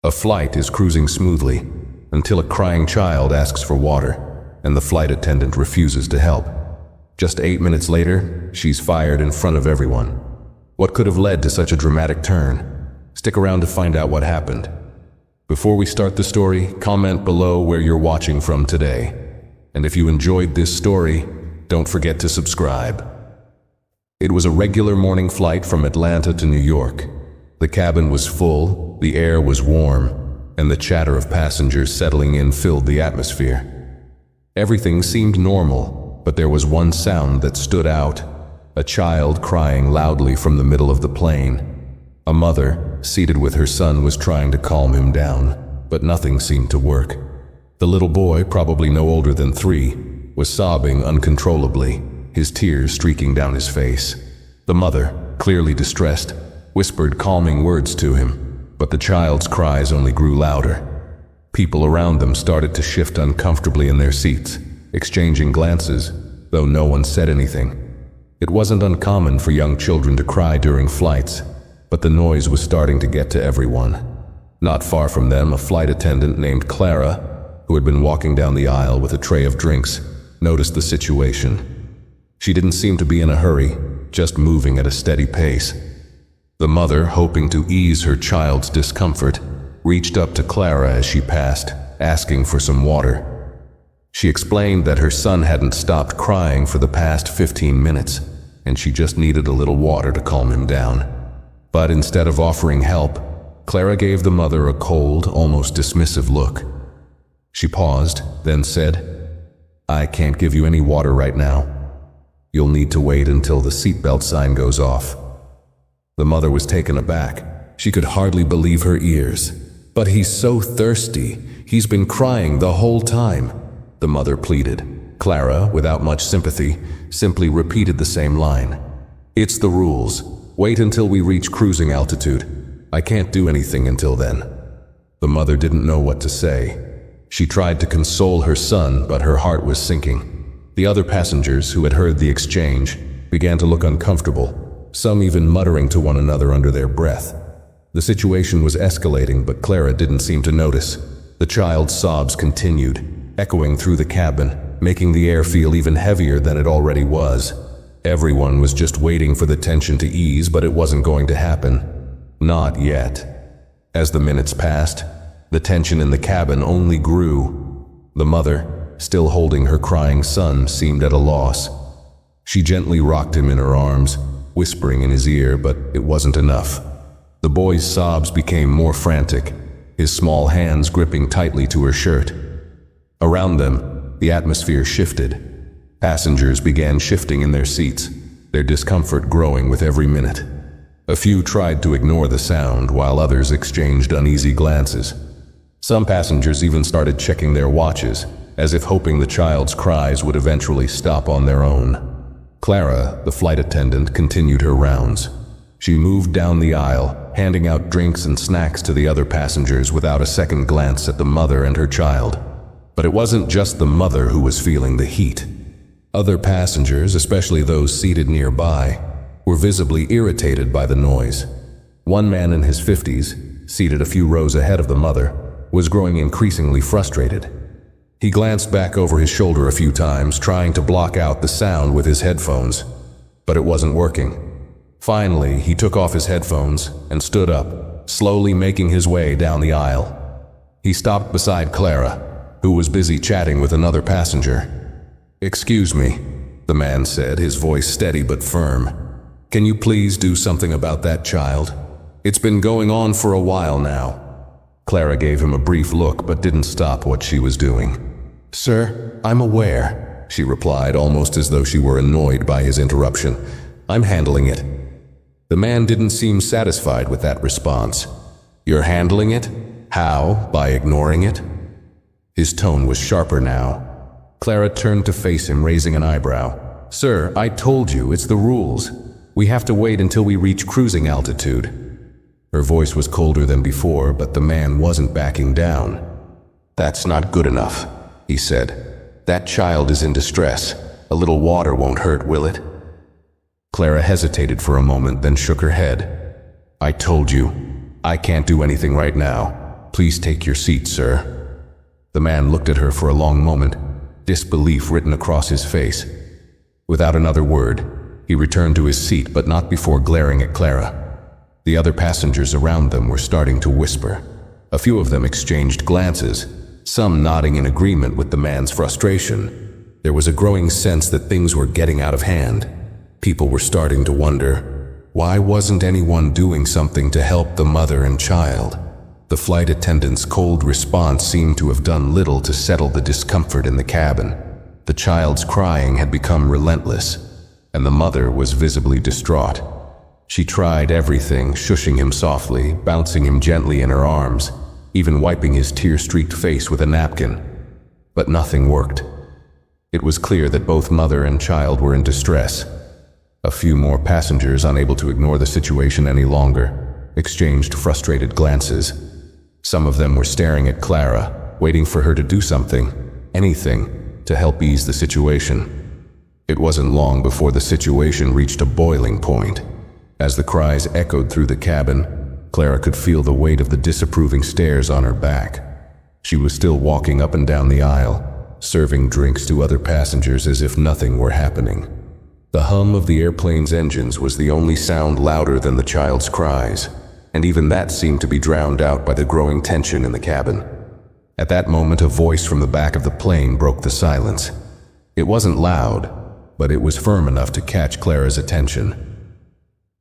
A flight is cruising smoothly until a crying child asks for water, and the flight attendant refuses to help. Just 8 minutes later, she's fired in front of everyone. What could have led to such a dramatic turn? Stick around to find out what happened. Before we start the story, comment below where you're watching from today. And if you enjoyed this story, don't forget to subscribe. It was a regular morning flight from Atlanta to New York. The cabin was full, the air was warm, and the chatter of passengers settling in filled the atmosphere. Everything seemed normal, but there was one sound that stood out: a child crying loudly from the middle of the plane. A mother, seated with her son, was trying to calm him down, but nothing seemed to work. The little boy, probably no older than 3, was sobbing uncontrollably, his tears streaking down his face. The mother, clearly distressed, whispered calming words to him, but the child's cries only grew louder. People around them started to shift uncomfortably in their seats, exchanging glances, though no one said anything. It wasn't uncommon for young children to cry during flights, but the noise was starting to get to everyone. Not far from them, a flight attendant named Clara, who had been walking down the aisle with a tray of drinks, noticed the situation. She didn't seem to be in a hurry, just moving at a steady pace. The mother, hoping to ease her child's discomfort, reached up to Clara as she passed, asking for some water. She explained that her son hadn't stopped crying for the past 15 minutes, and she just needed a little water to calm him down. But instead of offering help, Clara gave the mother a cold, almost dismissive look. She paused, then said, "I can't give you any water right now. You'll need to wait until the seatbelt sign goes off." The mother was taken aback. She could hardly believe her ears. "But he's so thirsty. He's been crying the whole time," the mother pleaded. Clara, without much sympathy, simply repeated the same line. "It's the rules. Wait until we reach cruising altitude. I can't do anything until then." The mother didn't know what to say. She tried to console her son, but her heart was sinking. The other passengers, who had heard the exchange, began to look uncomfortable, some even muttering to one another under their breath. The situation was escalating, but Clara didn't seem to notice. The child's sobs continued, echoing through the cabin, making the air feel even heavier than it already was. Everyone was just waiting for the tension to ease, but it wasn't going to happen. Not yet. As the minutes passed, the tension in the cabin only grew. The mother, still holding her crying son, seemed at a loss. She gently rocked him in her arms, whispering in his ear, but it wasn't enough. The boy's sobs became more frantic, his small hands gripping tightly to her shirt. Around them, the atmosphere shifted. Passengers began shifting in their seats, their discomfort growing with every minute. A few tried to ignore the sound, while others exchanged uneasy glances. Some passengers even started checking their watches, as if hoping the child's cries would eventually stop on their own. Clara, the flight attendant, continued her rounds. She moved down the aisle, handing out drinks and snacks to the other passengers without a second glance at the mother and her child. But it wasn't just the mother who was feeling the heat. Other passengers, especially those seated nearby, were visibly irritated by the noise. One man in his 50s, seated a few rows ahead of the mother, was growing increasingly frustrated. He glanced back over his shoulder a few times, trying to block out the sound with his headphones, but it wasn't working. Finally, he took off his headphones and stood up, slowly making his way down the aisle. He stopped beside Clara, who was busy chatting with another passenger. "Excuse me," the man said, his voice steady but firm. "Can you please do something about that child? It's been going on for a while now." Clara gave him a brief look but didn't stop what she was doing. "Sir, I'm aware," she replied, almost as though she were annoyed by his interruption. "I'm handling it." The man didn't seem satisfied with that response. "You're handling it? How? By ignoring it?" His tone was sharper now. Clara turned to face him, raising an eyebrow. "Sir, I told you, it's the rules. We have to wait until we reach cruising altitude." Her voice was colder than before, but the man wasn't backing down. "That's not good enough," he said. "That child is in distress. A little water won't hurt, will it?" Clara hesitated for a moment, then shook her head. "I told you, I can't do anything right now. Please take your seat, sir. The man looked at her for a long moment, disbelief written across his face. Without another word, he returned to his seat, but not before glaring at Clara. The other passengers around them were starting to whisper. A few of them exchanged glances, some nodding in agreement with the man's frustration. There was a growing sense that things were getting out of hand. People were starting to wonder, why wasn't anyone doing something to help the mother and child? The flight attendant's cold response seemed to have done little to settle the discomfort in the cabin. The child's crying had become relentless, and the mother was visibly distraught. She tried everything, shushing him softly, bouncing him gently in her arms, even wiping his tear-streaked face with a napkin. But nothing worked. It was clear that both mother and child were in distress. A few more passengers, unable to ignore the situation any longer, exchanged frustrated glances. Some of them were staring at Clara, waiting for her to do something, anything, to help ease the situation. It wasn't long before the situation reached a boiling point. As the cries echoed through the cabin, Clara could feel the weight of the disapproving stares on her back. She was still walking up and down the aisle, serving drinks to other passengers as if nothing were happening. The hum of the airplane's engines was the only sound louder than the child's cries, and even that seemed to be drowned out by the growing tension in the cabin. At that moment, a voice from the back of the plane broke the silence. It wasn't loud, but it was firm enough to catch Clara's attention.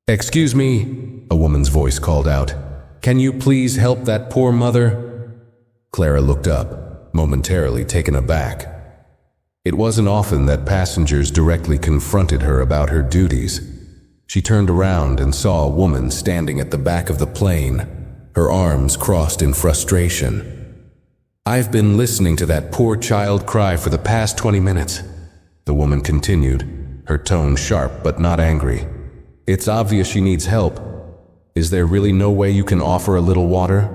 "Excuse me," a woman's voice called out. "Can you please help that poor mother?" Clara looked up, momentarily taken aback. It wasn't often that passengers directly confronted her about her duties. She turned around and saw a woman standing at the back of the plane, her arms crossed in frustration. "I've been listening to that poor child cry for the past 20 minutes, the woman continued, her tone sharp but not angry. "It's obvious she needs help. Is there really no way you can offer a little water?"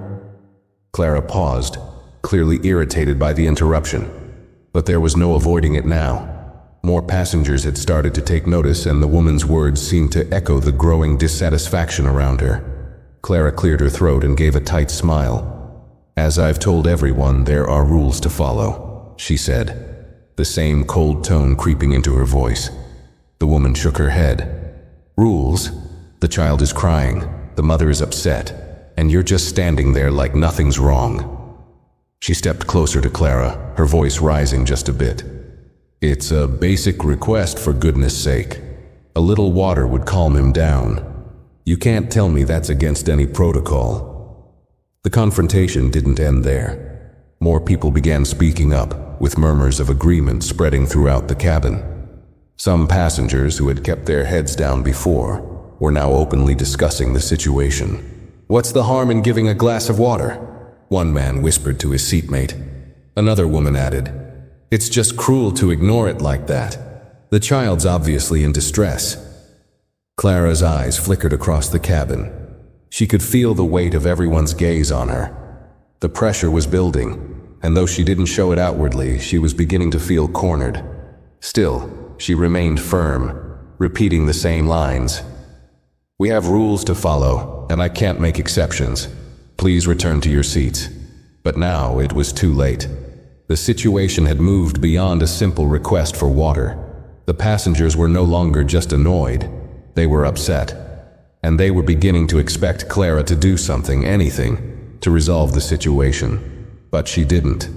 Clara paused, clearly irritated by the interruption. But there was no avoiding it now. More passengers had started to take notice, and the woman's words seemed to echo the growing dissatisfaction around her. Clara cleared her throat and gave a tight smile. "As I've told everyone, there are rules to follow," she said, the same cold tone creeping into her voice. The woman shook her head. "Rules? The child is crying, the mother is upset, and you're just standing there like nothing's wrong." She stepped closer to Clara, her voice rising just a bit. "It's a basic request, for goodness sake. A little water would calm him down. You can't tell me that's against any protocol." The confrontation didn't end there. More people began speaking up, with murmurs of agreement spreading throughout the cabin. Some passengers who had kept their heads down before were now openly discussing the situation. "What's the harm in giving a glass of water?" one man whispered to his seatmate. Another woman added, "It's just cruel to ignore it like that. The child's obviously in distress." Clara's eyes flickered across the cabin. She could feel the weight of everyone's gaze on her. The pressure was building, and though she didn't show it outwardly, she was beginning to feel cornered. Still, she remained firm, repeating the same lines. "We have rules to follow, and I can't make exceptions. Please return to your seats." But now it was too late. The situation had moved beyond a simple request for water. The passengers were no longer just annoyed, they were upset. And they were beginning to expect Clara to do something, anything, to resolve the situation. But she didn't.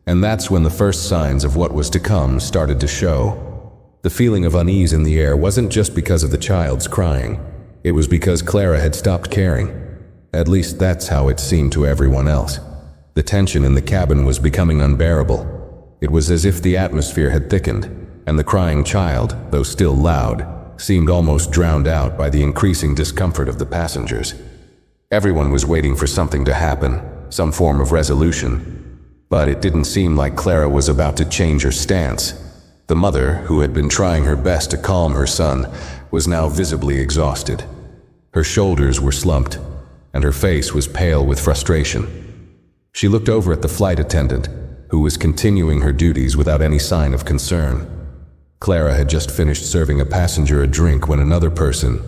And that's when the first signs of what was to come started to show. The feeling of unease in the air wasn't just because of the child's crying. It was because Clara had stopped caring. At least that's how it seemed to everyone else. The tension in the cabin was becoming unbearable. It was as if the atmosphere had thickened, and the crying child, though still loud, seemed almost drowned out by the increasing discomfort of the passengers. Everyone was waiting for something to happen, some form of resolution. But it didn't seem like Clara was about to change her stance. The mother, who had been trying her best to calm her son, was now visibly exhausted. Her shoulders were slumped, and her face was pale with frustration. She looked over at the flight attendant, who was continuing her duties without any sign of concern. Clara had just finished serving a passenger a drink when another person,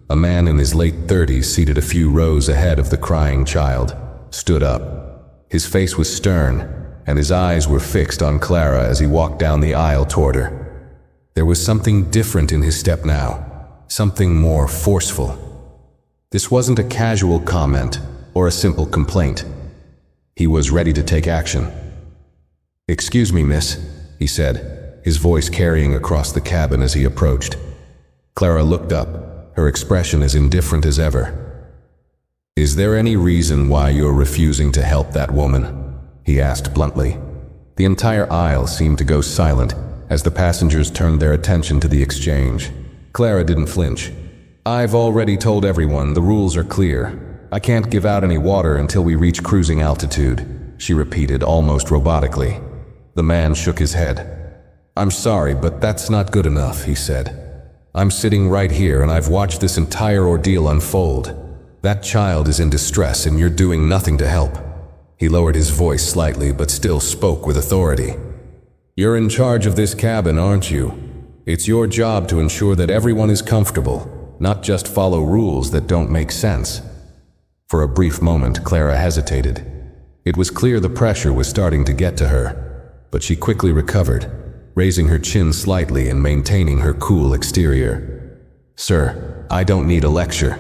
a man in his late 30s seated a few rows ahead of the crying child, stood up. His face was stern, and his eyes were fixed on Clara as he walked down the aisle toward her. There was something different in his step now, something more forceful. This wasn't a casual comment or a simple complaint. He was ready to take action. "Excuse me, miss," he said, his voice carrying across the cabin as he approached. Clara looked up, her expression as indifferent as ever. "Is there any reason why you're refusing to help that woman?" he asked bluntly. The entire aisle seemed to go silent as the passengers turned their attention to the exchange. Clara didn't flinch. "I've already told everyone the rules are clear. I can't give out any water until we reach cruising altitude," she repeated almost robotically. The man shook his head. "I'm sorry, but that's not good enough," he said. "I'm sitting right here and I've watched this entire ordeal unfold. That child is in distress and you're doing nothing to help." He lowered his voice slightly but still spoke with authority. "You're in charge of this cabin, aren't you? It's your job to ensure that everyone is comfortable, not just follow rules that don't make sense." For a brief moment, Clara hesitated. It was clear the pressure was starting to get to her, but she quickly recovered, raising her chin slightly and maintaining her cool exterior. "Sir, I don't need a lecture.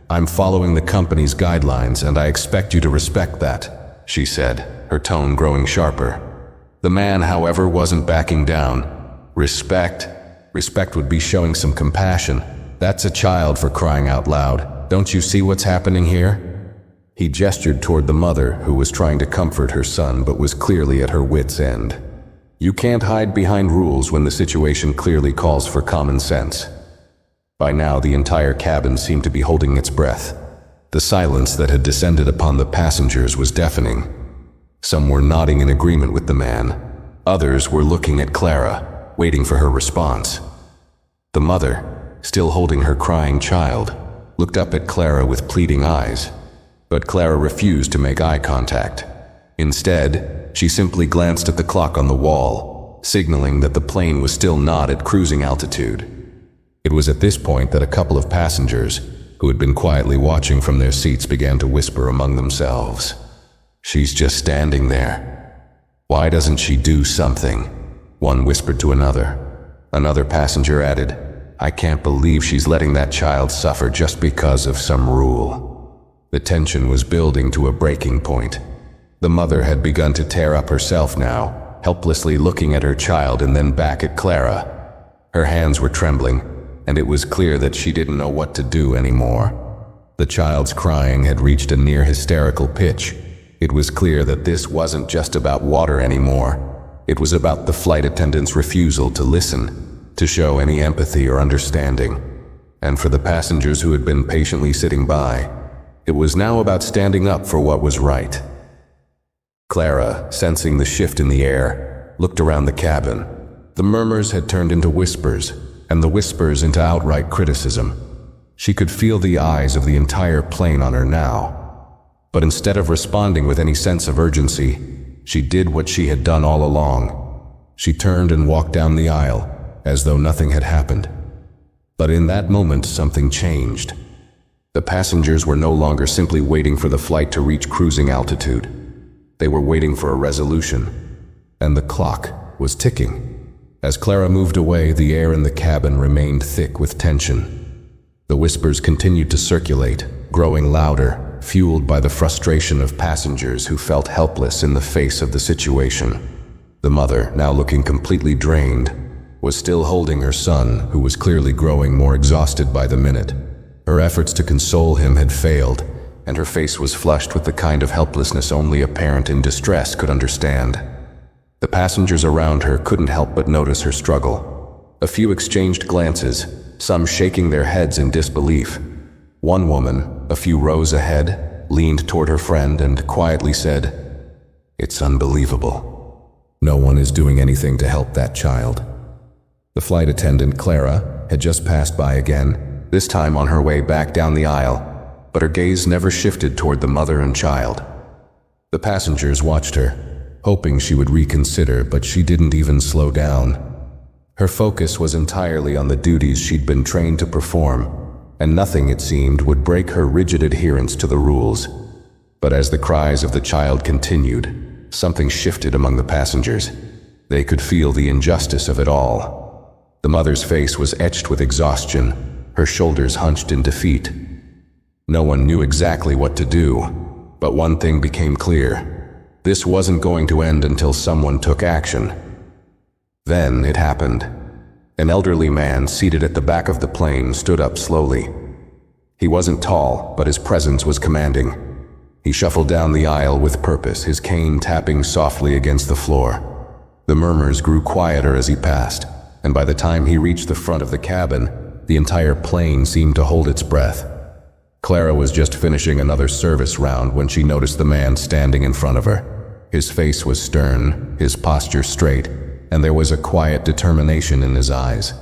I'm following the company's guidelines and I expect you to respect that," she said, her tone growing sharper. The man, however, wasn't backing down. "Respect? Respect would be showing some compassion. That's a child, for crying out loud. Don't you see what's happening here?" He gestured toward the mother, who was trying to comfort her son but was clearly at her wits' end. "You can't hide behind rules when the situation clearly calls for common sense." By now, the entire cabin seemed to be holding its breath. The silence that had descended upon the passengers was deafening. Some were nodding in agreement with the man. Others were looking at Clara, waiting for her response. The mother, still holding her crying child, looked up at Clara with pleading eyes. But Clara refused to make eye contact. Instead, she simply glanced at the clock on the wall, signaling that the plane was still not at cruising altitude. It was at this point that a couple of passengers, who had been quietly watching from their seats, began to whisper among themselves. "She's just standing there. Why doesn't she do something?" One whispered to another. Another passenger added, "I can't believe she's letting that child suffer just because of some rule." The tension was building to a breaking point. The mother had begun to tear up herself now, helplessly looking at her child and then back at Clara. Her hands were trembling, and it was clear that she didn't know what to do anymore. The child's crying had reached a near hysterical pitch. It was clear that this wasn't just about water anymore. It was about the flight attendant's refusal to listen, to show any empathy or understanding. And for the passengers who had been patiently sitting by, it was now about standing up for what was right. Clara, sensing the shift in the air, looked around the cabin. The murmurs had turned into whispers, and the whispers into outright criticism. She could feel the eyes of the entire plane on her now. But instead of responding with any sense of urgency, she did what she had done all along. She turned and walked down the aisle, as though nothing had happened. But in that moment, something changed. The passengers were no longer simply waiting for the flight to reach cruising altitude. They were waiting for a resolution, and the clock was ticking. As Clara moved away, the air in the cabin remained thick with tension. The whispers continued to circulate, growing louder, fueled by the frustration of passengers who felt helpless in the face of the situation. The mother, now looking completely drained, was still holding her son, who was clearly growing more exhausted by the minute. Her efforts to console him had failed, and her face was flushed with the kind of helplessness only a parent in distress could understand. The passengers around her couldn't help but notice her struggle. A few exchanged glances, some shaking their heads in disbelief. One woman, a few rows ahead, leaned toward her friend and quietly said, "It's unbelievable. No one is doing anything to help that child." The flight attendant, Clara, had just passed by again, this time on her way back down the aisle, but her gaze never shifted toward the mother and child. The passengers watched her, hoping she would reconsider, but she didn't even slow down. Her focus was entirely on the duties she'd been trained to perform, and nothing, it seemed, would break her rigid adherence to the rules. But as the cries of the child continued, something shifted among the passengers. They could feel the injustice of it all. The mother's face was etched with exhaustion, her shoulders hunched in defeat. No one knew exactly what to do, but one thing became clear. This wasn't going to end until someone took action. Then it happened. An elderly man seated at the back of the plane stood up slowly. He wasn't tall, but his presence was commanding. He shuffled down the aisle with purpose, his cane tapping softly against the floor. The murmurs grew quieter as he passed, and by the time he reached the front of the cabin, the entire plane seemed to hold its breath. Clara was just finishing another service round when she noticed the man standing in front of her. His face was stern, his posture straight, and there was a quiet determination in his eyes.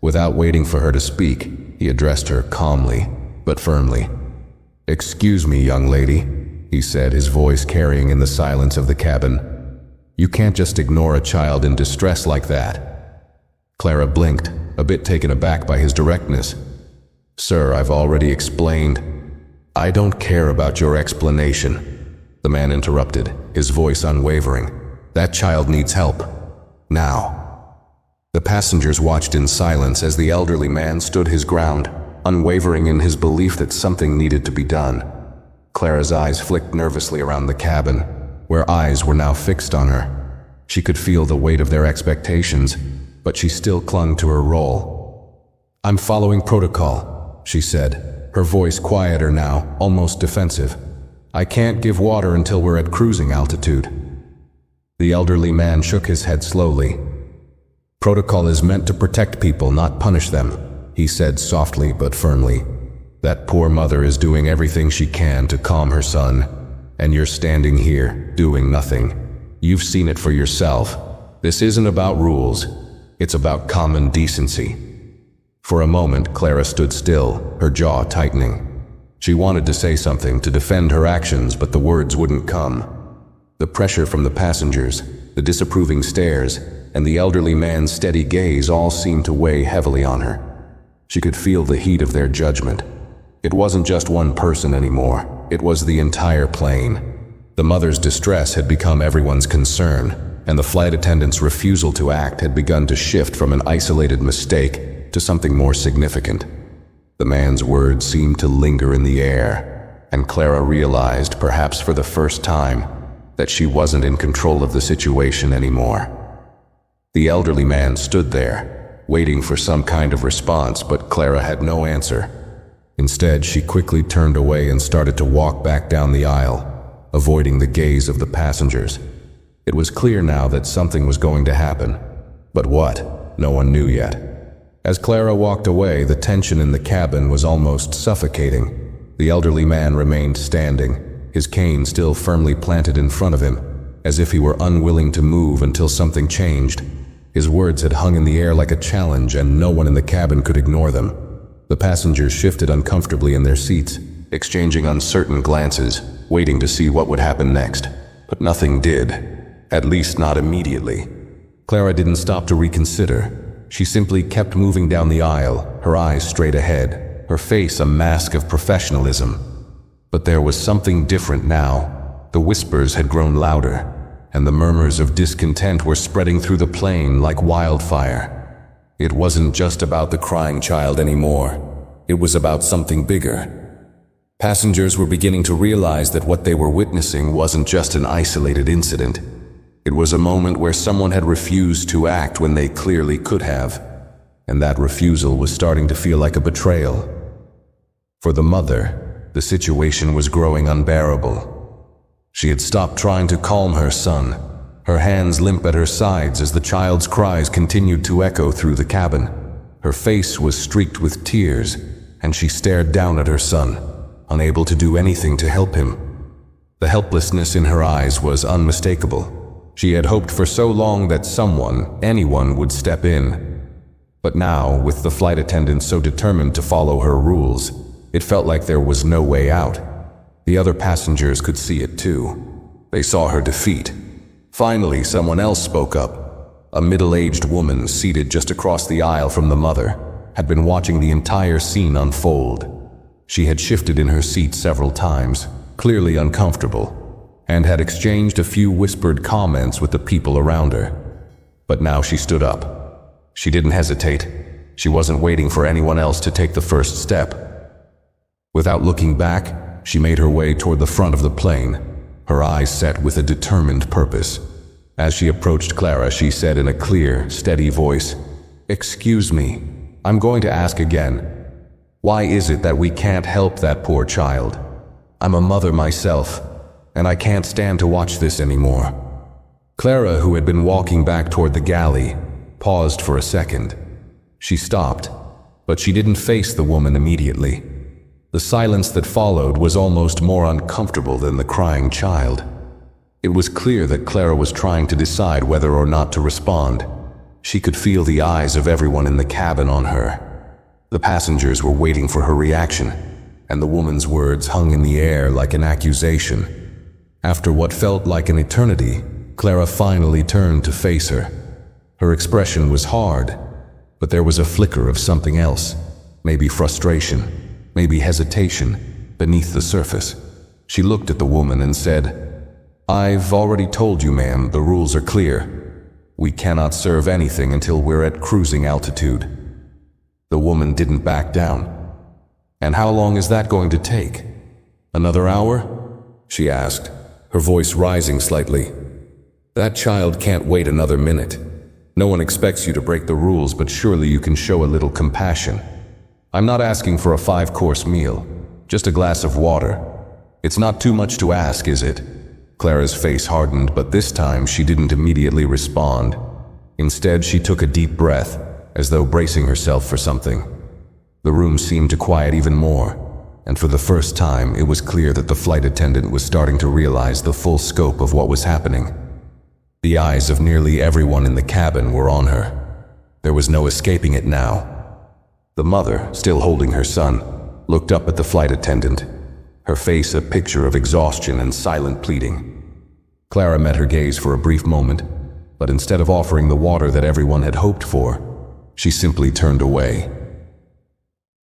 Without waiting for her to speak, he addressed her calmly, but firmly. "Excuse me, young lady," he said, his voice carrying in the silence of the cabin. "You can't just ignore a child in distress like that." Clara blinked, a bit taken aback by his directness. "Sir, I've already explained." "I don't care about your explanation," the man interrupted, his voice unwavering. "That child needs help. Now." The passengers watched in silence as the elderly man stood his ground, unwavering in his belief that something needed to be done. Clara's eyes flicked nervously around the cabin, where eyes were now fixed on her. She could feel the weight of their expectations, but she still clung to her role. "I'm following protocol," she said, her voice quieter now, almost defensive. "I can't give water until we're at cruising altitude." The elderly man shook his head slowly. "Protocol is meant to protect people, not punish them," he said softly but firmly. "That poor mother is doing everything she can to calm her son, and you're standing here, doing nothing. You've seen it for yourself. This isn't about rules, it's about common decency." For a moment, Clara stood still, her jaw tightening. She wanted to say something, to defend her actions, but the words wouldn't come. The pressure from the passengers, the disapproving stares, and the elderly man's steady gaze all seemed to weigh heavily on her. She could feel the heat of their judgment. It wasn't just one person anymore, it was the entire plane. The mother's distress had become everyone's concern, and the flight attendant's refusal to act had begun to shift from an isolated mistake to something more significant. The man's words seemed to linger in the air, and Clara realized, perhaps for the first time, that she wasn't in control of the situation anymore. The elderly man stood there, waiting for some kind of response, but Clara had no answer. Instead, she quickly turned away and started to walk back down the aisle, avoiding the gaze of the passengers. It was clear now that something was going to happen, but what? No one knew yet. As Clara walked away, the tension in the cabin was almost suffocating. The elderly man remained standing, his cane still firmly planted in front of him, as if he were unwilling to move until something changed. His words had hung in the air like a challenge, and no one in the cabin could ignore them. The passengers shifted uncomfortably in their seats, exchanging uncertain glances, waiting to see what would happen next. But nothing did, at least not immediately. Clara didn't stop to reconsider. She simply kept moving down the aisle, her eyes straight ahead, her face a mask of professionalism. But there was something different now. The whispers had grown louder, and the murmurs of discontent were spreading through the plane like wildfire. It wasn't just about the crying child anymore. It was about something bigger. Passengers were beginning to realize that what they were witnessing wasn't just an isolated incident. It was a moment where someone had refused to act when they clearly could have, and that refusal was starting to feel like a betrayal. For the mother, the situation was growing unbearable. She had stopped trying to calm her son, her hands limp at her sides as the child's cries continued to echo through the cabin. Her face was streaked with tears, and she stared down at her son, unable to do anything to help him. The helplessness in her eyes was unmistakable. She had hoped for so long that someone, anyone, would step in. But now, with the flight attendant so determined to follow her rules, it felt like there was no way out. The other passengers could see it too. They saw her defeat. Finally, someone else spoke up. A middle-aged woman seated just across the aisle from the mother had been watching the entire scene unfold. She had shifted in her seat several times, clearly uncomfortable, and had exchanged a few whispered comments with the people around her. But now she stood up. She didn't hesitate. She wasn't waiting for anyone else to take the first step. Without looking back, she made her way toward the front of the plane, her eyes set with a determined purpose. As she approached Clara, she said in a clear, steady voice, "Excuse me, I'm going to ask again. Why is it that we can't help that poor child? I'm a mother myself, and I can't stand to watch this anymore." Clara, who had been walking back toward the galley, paused for a second. She stopped, but she didn't face the woman immediately. The silence that followed was almost more uncomfortable than the crying child. It was clear that Clara was trying to decide whether or not to respond. She could feel the eyes of everyone in the cabin on her. The passengers were waiting for her reaction, and the woman's words hung in the air like an accusation. After what felt like an eternity, Clara finally turned to face her. Her expression was hard, but there was a flicker of something else, maybe frustration, maybe hesitation, beneath the surface. She looked at the woman and said, "I've already told you, ma'am, the rules are clear. We cannot serve anything until we're at cruising altitude." The woman didn't back down. "And how long is that going to take? Another hour?" she asked, her voice rising slightly. "That child can't wait another minute. No one expects you to break the rules, but surely you can show a little compassion. I'm not asking for a 5-course meal, just a glass of water. It's not too much to ask, is it?" Clara's face hardened, but this time she didn't immediately respond. Instead, she took a deep breath, as though bracing herself for something. The room seemed to quiet even more, and for the first time it was clear that the flight attendant was starting to realize the full scope of what was happening. The eyes of nearly everyone in the cabin were on her. There was no escaping it now. The mother, still holding her son, looked up at the flight attendant, her face a picture of exhaustion and silent pleading. Clara met her gaze for a brief moment, but instead of offering the water that everyone had hoped for, she simply turned away.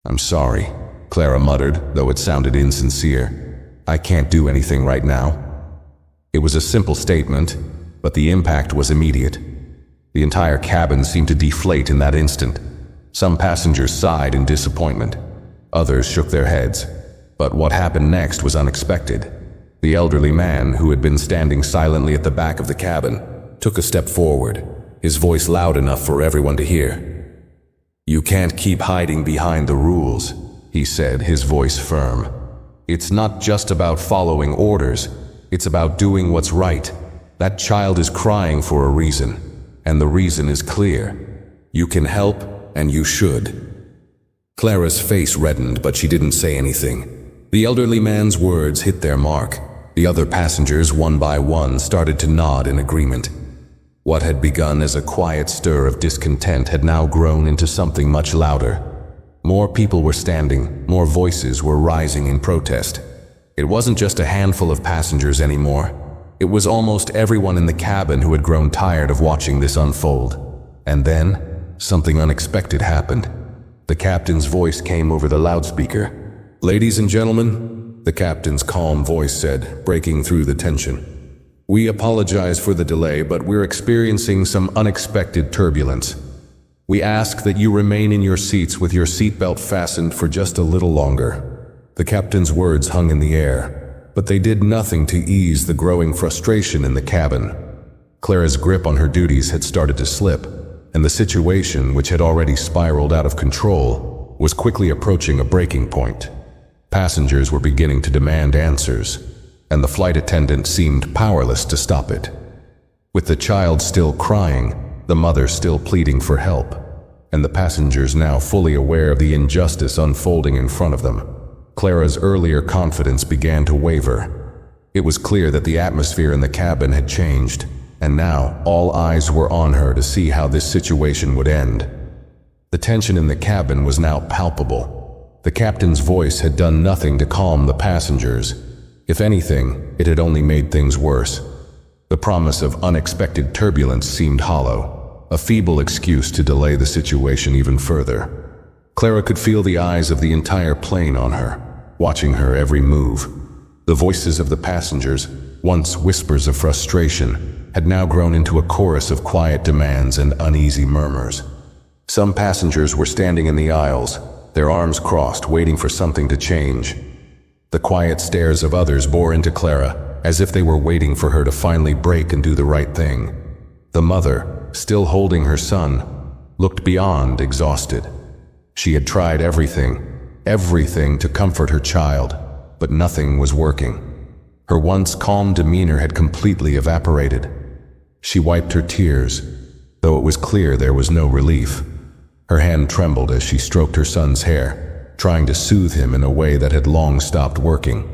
"I'm sorry," Clara muttered, though it sounded insincere. "I can't do anything right now." It was a simple statement, but the impact was immediate. The entire cabin seemed to deflate in that instant. Some passengers sighed in disappointment. Others shook their heads. But what happened next was unexpected. The elderly man, who had been standing silently at the back of the cabin, took a step forward, his voice loud enough for everyone to hear. "You can't keep hiding behind the rules," he said, his voice firm. "It's not just about following orders, it's about doing what's right. That child is crying for a reason, and the reason is clear. You can help, and you should." Clara's face reddened, but she didn't say anything. The elderly man's words hit their mark. The other passengers, one by one, started to nod in agreement. What had begun as a quiet stir of discontent had now grown into something much louder. More people were standing, more voices were rising in protest. It wasn't just a handful of passengers anymore. It was almost everyone in the cabin who had grown tired of watching this unfold. And then, something unexpected happened. The captain's voice came over the loudspeaker. "Ladies and gentlemen," the captain's calm voice said, breaking through the tension. "We apologize for the delay, but we're experiencing some unexpected turbulence. We ask that you remain in your seats with your seatbelt fastened for just a little longer." The captain's words hung in the air, but they did nothing to ease the growing frustration in the cabin. Clara's grip on her duties had started to slip, and the situation, which had already spiraled out of control, was quickly approaching a breaking point. Passengers were beginning to demand answers, and the flight attendant seemed powerless to stop it. With the child still crying, the mother still pleading for help, and the passengers now fully aware of the injustice unfolding in front of them, Clara's earlier confidence began to waver. It was clear that the atmosphere in the cabin had changed, and now all eyes were on her to see how this situation would end. The tension in the cabin was now palpable. The captain's voice had done nothing to calm the passengers. If anything, it had only made things worse. The promise of unexpected turbulence seemed hollow, a feeble excuse to delay the situation even further. Clara could feel the eyes of the entire plane on her, watching her every move. The voices of the passengers, once whispers of frustration, had now grown into a chorus of quiet demands and uneasy murmurs. Some passengers were standing in the aisles, their arms crossed, waiting for something to change. The quiet stares of others bore into Clara, as if they were waiting for her to finally break and do the right thing. The mother, still holding her son, looked beyond exhausted. She had tried everything to comfort her child, but nothing was working. Her once calm demeanor had completely evaporated. She wiped her tears, though it was clear there was no relief. Her hand trembled as she stroked her son's hair, trying to soothe him in a way that had long stopped working.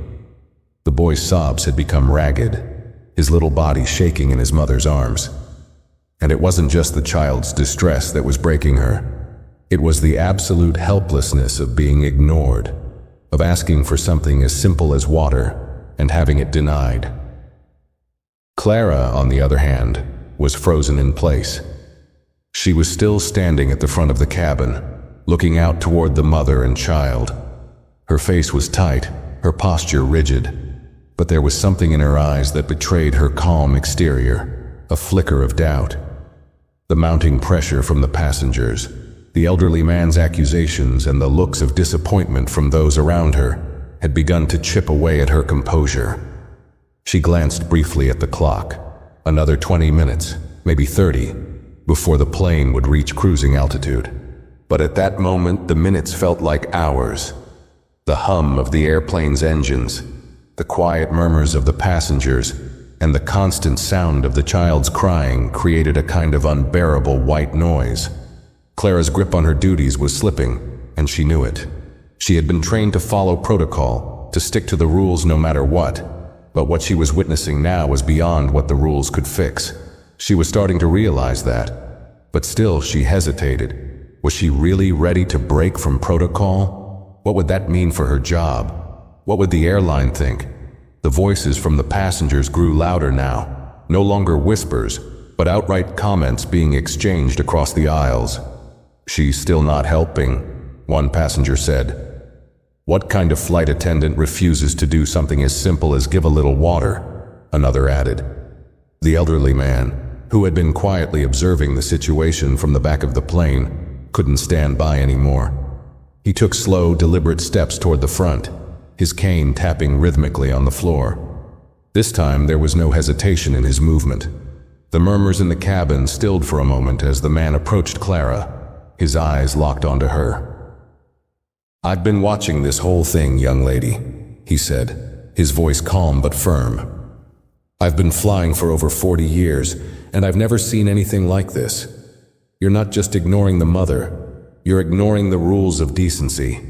The boy's sobs had become ragged, his little body shaking in his mother's arms. And it wasn't just the child's distress that was breaking her. It was the absolute helplessness of being ignored, of asking for something as simple as water and having it denied. Clara, on the other hand, was frozen in place. She was still standing at the front of the cabin, looking out toward the mother and child. Her face was tight, her posture rigid, but there was something in her eyes that betrayed her calm exterior, a flicker of doubt. The mounting pressure from the passengers, the elderly man's accusations, and the looks of disappointment from those around her had begun to chip away at her composure. She glanced briefly at the clock. Another 20 minutes, maybe 30, before the plane would reach cruising altitude. But at that moment, the minutes felt like hours. The hum of the airplane's engines, the quiet murmurs of the passengers, and the constant sound of the child's crying created a kind of unbearable white noise. Clara's grip on her duties was slipping, and she knew it. She had been trained to follow protocol, to stick to the rules no matter what, but what she was witnessing now was beyond what the rules could fix. She was starting to realize that, but still she hesitated. Was she really ready to break from protocol? What would that mean for her job? What would the airline think? The voices from the passengers grew louder now, no longer whispers, but outright comments being exchanged across the aisles. "She's still not helping," one passenger said. "What kind of flight attendant refuses to do something as simple as give a little water?" another added. The elderly man, who had been quietly observing the situation from the back of the plane, couldn't stand by anymore. He took slow, deliberate steps toward the front, his cane tapping rhythmically on the floor. This time there was no hesitation in his movement. The murmurs in the cabin stilled for a moment as the man approached Clara, his eyes locked onto her. "I've been watching this whole thing, young lady," he said, his voice calm but firm. "I've been flying for over 40 years, and I've never seen anything like this. You're not just ignoring the mother, you're ignoring the rules of decency."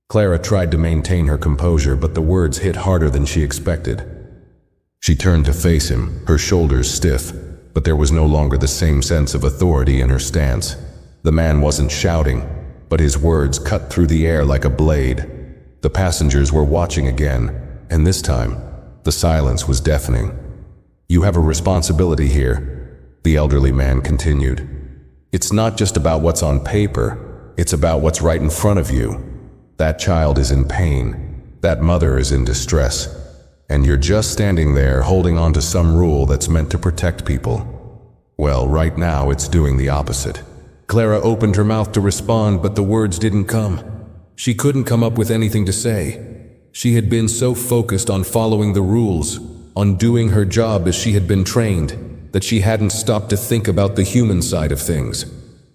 Clara tried to maintain her composure, but the words hit harder than she expected. She turned to face him, her shoulders stiff, but there was no longer the same sense of authority in her stance. The man wasn't shouting, but his words cut through the air like a blade. The passengers were watching again, and this time, the silence was deafening. "You have a responsibility here," the elderly man continued. "It's not just about what's on paper, it's about what's right in front of you. That child is in pain, that mother is in distress, and you're just standing there holding on to some rule that's meant to protect people. Well, right now it's doing the opposite." Clara opened her mouth to respond, but the words didn't come. She couldn't come up with anything to say. She had been so focused on following the rules, on doing her job as she had been trained, that she hadn't stopped to think about the human side of things.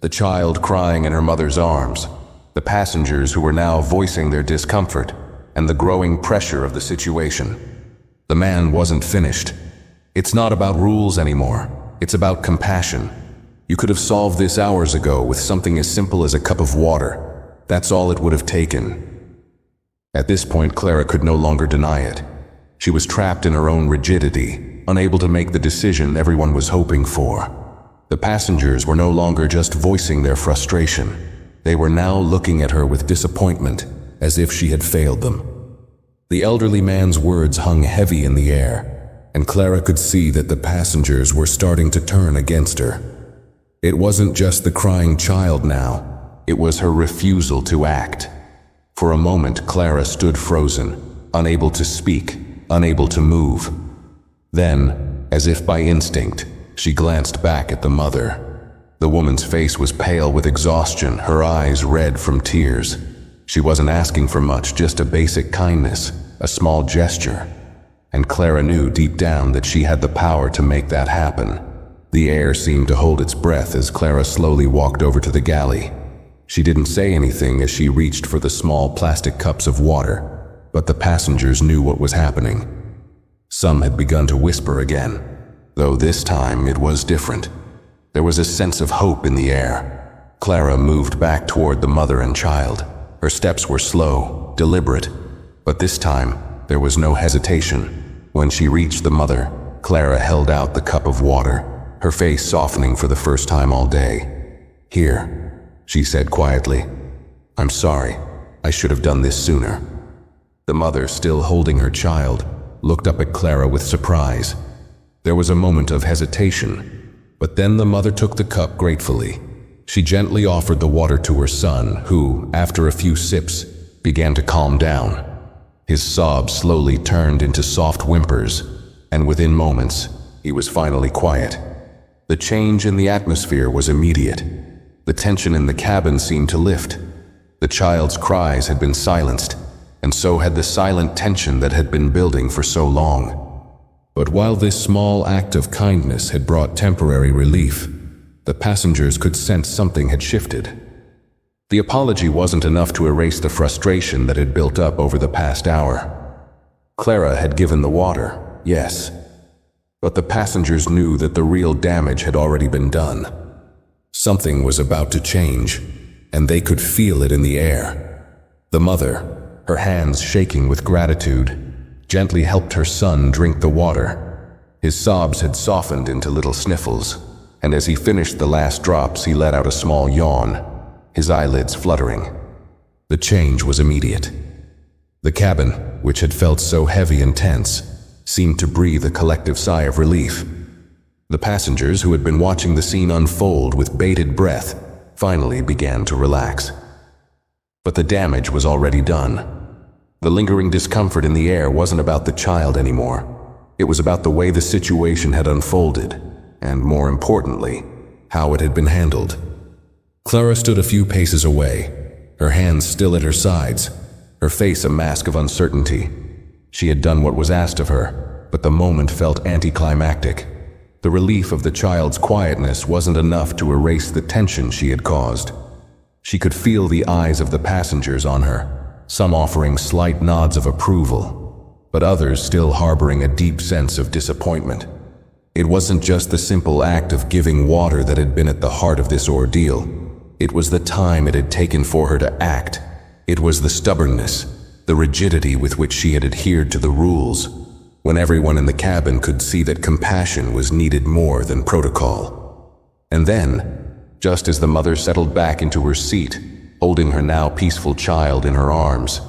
The child crying in her mother's arms, the passengers who were now voicing their discomfort, and the growing pressure of the situation. The man wasn't finished. "It's not about rules anymore. It's about compassion. You could have solved this hours ago with something as simple as a cup of water. That's all it would have taken." At this point, Clara could no longer deny it. She was trapped in her own rigidity, unable to make the decision everyone was hoping for. The passengers were no longer just voicing their frustration. They were now looking at her with disappointment, as if she had failed them. The elderly man's words hung heavy in the air, and Clara could see that the passengers were starting to turn against her. It wasn't just the crying child now, it was her refusal to act. For a moment, Clara stood frozen, unable to speak, unable to move. Then, as if by instinct, she glanced back at the mother. The woman's face was pale with exhaustion, her eyes red from tears. She wasn't asking for much, just a basic kindness, a small gesture. And Clara knew deep down that she had the power to make that happen. The air seemed to hold its breath as Clara slowly walked over to the galley. She didn't say anything as she reached for the small plastic cups of water, but the passengers knew what was happening. Some had begun to whisper again, though this time it was different. There was a sense of hope in the air. Clara moved back toward the mother and child. Her steps were slow, deliberate, but this time there was no hesitation. When she reached the mother, Clara held out the cup of water, her face softening for the first time all day. "Here," she said quietly. "I'm sorry. I should have done this sooner." The mother, still holding her child, looked up at Clara with surprise. There was a moment of hesitation, but then the mother took the cup gratefully. She gently offered the water to her son, who, after a few sips, began to calm down. His sobs slowly turned into soft whimpers, and within moments, he was finally quiet. The change in the atmosphere was immediate. The tension in the cabin seemed to lift. The child's cries had been silenced, and so had the silent tension that had been building for so long. But while this small act of kindness had brought temporary relief, the passengers could sense something had shifted. The apology wasn't enough to erase the frustration that had built up over the past hour. Clara had given the water, yes, but the passengers knew that the real damage had already been done. Something was about to change, and they could feel it in the air. The mother, her hands shaking with gratitude, gently helped her son drink the water. His sobs had softened into little sniffles, and as he finished the last drops, he let out a small yawn, his eyelids fluttering. The change was immediate. The cabin, which had felt so heavy and tense, seemed to breathe a collective sigh of relief. The passengers, who had been watching the scene unfold with bated breath, finally began to relax. But the damage was already done. The lingering discomfort in the air wasn't about the child anymore. It was about the way the situation had unfolded, and more importantly, how it had been handled. Clara stood a few paces away, her hands still at her sides, her face a mask of uncertainty. She had done what was asked of her, but the moment felt anticlimactic. The relief of the child's quietness wasn't enough to erase the tension she had caused. She could feel the eyes of the passengers on her, some offering slight nods of approval, but others still harboring a deep sense of disappointment. It wasn't just the simple act of giving water that had been at the heart of this ordeal. It was the time it had taken for her to act. It was the stubbornness, the rigidity with which she had adhered to the rules, when everyone in the cabin could see that compassion was needed more than protocol. And then, just as the mother settled back into her seat, holding her now peaceful child in her arms,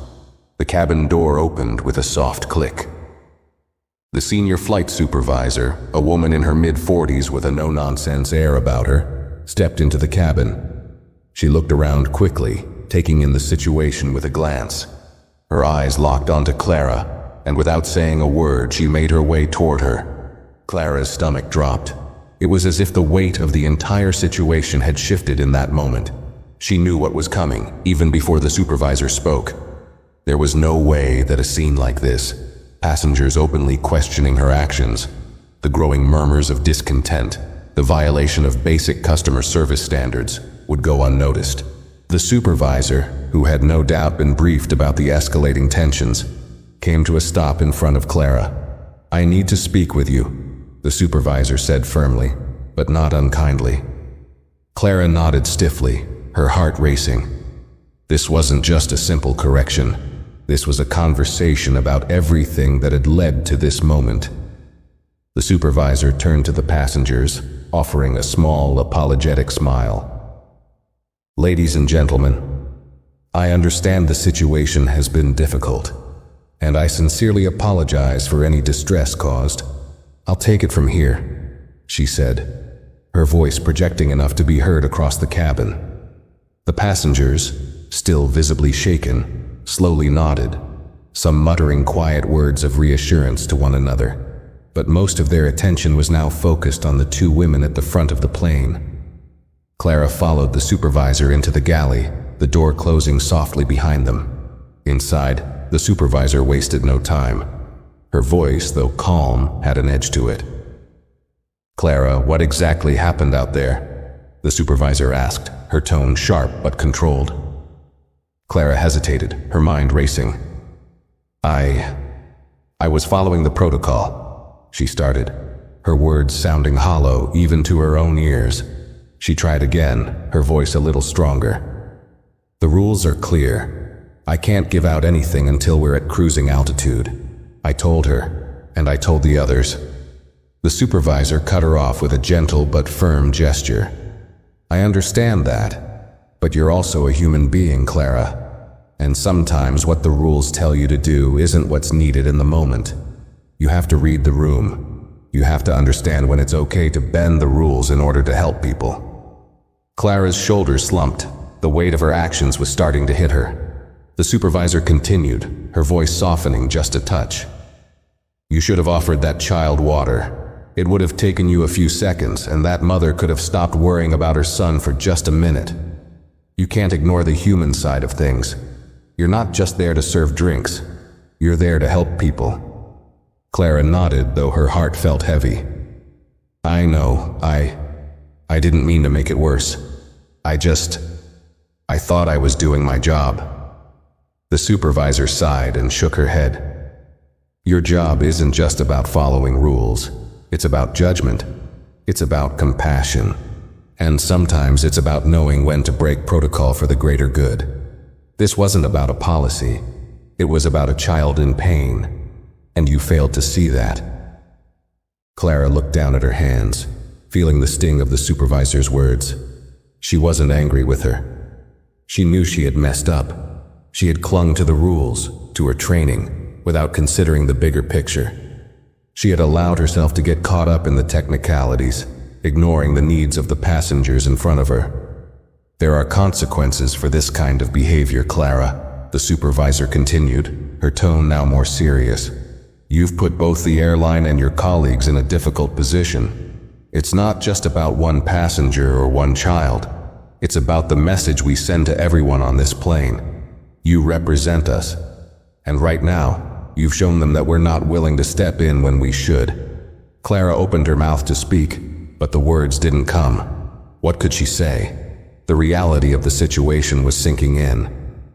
the cabin door opened with a soft click. The senior flight supervisor, a woman in her mid-40s with a no-nonsense air about her, stepped into the cabin. She looked around quickly, taking in the situation with a glance. Her eyes locked onto Clara, and without saying a word, she made her way toward her. Clara's stomach dropped. It was as if the weight of the entire situation had shifted in that moment. She knew what was coming, even before the supervisor spoke. There was no way that a scene like this, passengers openly questioning her actions, the growing murmurs of discontent, the violation of basic customer service standards, would go unnoticed. The supervisor, who had no doubt been briefed about the escalating tensions, came to a stop in front of Clara. "I need to speak with you," the supervisor said firmly, but not unkindly. Clara nodded stiffly, her heart racing. This wasn't just a simple correction. This was a conversation about everything that had led to this moment. The supervisor turned to the passengers, offering a small, apologetic smile. "Ladies and gentlemen, I understand the situation has been difficult, and I sincerely apologize for any distress caused. I'll take it from here," she said, her voice projecting enough to be heard across the cabin. The passengers, still visibly shaken, slowly nodded. some muttering quiet words of reassurance to one another. But most of their attention was now focused on the two women at the front of the plane. Clara followed the supervisor into the galley, the door closing softly behind them. Inside, the supervisor wasted no time. Her voice, though calm, had an edge to it. "Clara, what exactly happened out there?" the supervisor asked, her tone sharp but controlled. Clara hesitated, her mind racing. I was following the protocol," she started, her words sounding hollow even to her own ears. She tried again, her voice a little stronger. "The rules are clear. I can't give out anything until we're at cruising altitude. I told her, and I told the others." The supervisor cut her off with a gentle but firm gesture. "I understand that, but you're also a human being, Clara. And sometimes what the rules tell you to do isn't what's needed in the moment. You have to read the room. You have to understand when it's okay to bend the rules in order to help people." Clara's shoulders slumped. The weight of her actions was starting to hit her. The supervisor continued, her voice softening just a touch. "You should have offered that child water. It would have taken you a few seconds, and that mother could have stopped worrying about her son for just a minute. You can't ignore the human side of things. You're not just there to serve drinks. You're there to help people." Clara nodded, though her heart felt heavy. "I know, I didn't mean to make it worse. I thought I was doing my job." The supervisor sighed and shook her head. "Your job isn't just about following rules. It's about judgment. It's about compassion. And sometimes it's about knowing when to break protocol for the greater good. This wasn't about a policy. It was about a child in pain. And you failed to see that." Clara looked down at her hands, feeling the sting of the supervisor's words. She wasn't angry with her. She knew she had messed up. She had clung to the rules, to her training, without considering the bigger picture. She had allowed herself to get caught up in the technicalities, ignoring the needs of the passengers in front of her. "There are consequences for this kind of behavior, Clara," the supervisor continued, her tone now more serious. "You've put both the airline and your colleagues in a difficult position. It's not just about one passenger or one child. It's about the message we send to everyone on this plane. You represent us. And right now, you've shown them that we're not willing to step in when we should." Clara opened her mouth to speak, but the words didn't come. What could she say? The reality of the situation was sinking in.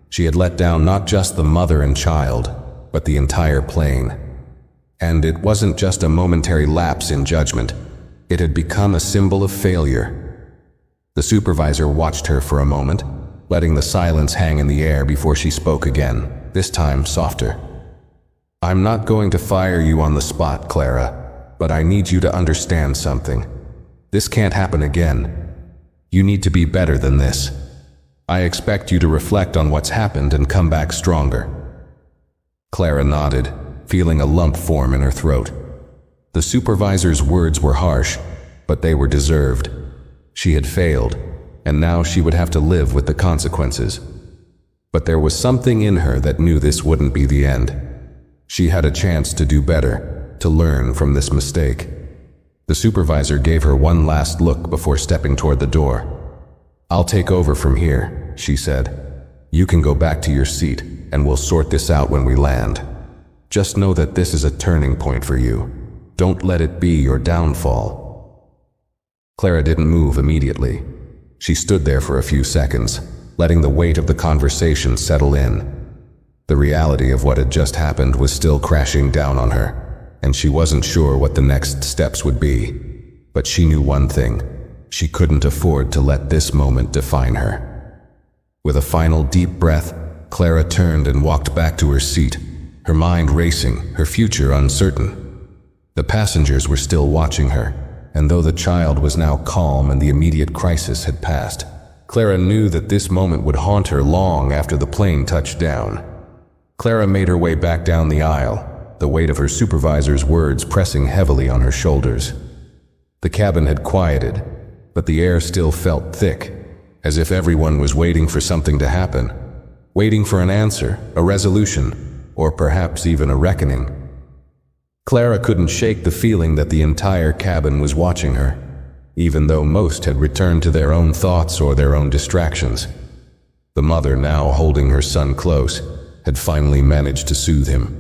She had let down not just the mother and child, but the entire plane. And it wasn't just a momentary lapse in judgment. It had become a symbol of failure. The supervisor watched her for a moment, letting the silence hang in the air before she spoke again, this time softer. "I'm not going to fire you on the spot, Clara, but I need you to understand something. This can't happen again. You need to be better than this. I expect you to reflect on what's happened and come back stronger." Clara nodded, feeling a lump form in her throat. The supervisor's words were harsh, but they were deserved. She had failed, and now she would have to live with the consequences. But there was something in her that knew this wouldn't be the end. She had a chance to do better, to learn from this mistake. The supervisor gave her one last look before stepping toward the door. "I'll take over from here," she said. "You can go back to your seat, and we'll sort this out when we land. Just know that this is a turning point for you. Don't let it be your downfall." Clara didn't move immediately. She stood there for a few seconds, letting the weight of the conversation settle in. The reality of what had just happened was still crashing down on her, and she wasn't sure what the next steps would be. But she knew one thing: she couldn't afford to let this moment define her. With a final deep breath, Clara turned and walked back to her seat, her mind racing, her future uncertain. The passengers were still watching her, and though the child was now calm and the immediate crisis had passed, Clara knew that this moment would haunt her long after the plane touched down. Clara made her way back down the aisle, the weight of her supervisor's words pressing heavily on her shoulders. The cabin had quieted, but the air still felt thick, as if everyone was waiting for something to happen, waiting for an answer, a resolution. or perhaps even a reckoning. Clara couldn't shake the feeling that the entire cabin was watching her, even though most had returned to their own thoughts or their own distractions. The mother, now holding her son close, had finally managed to soothe him.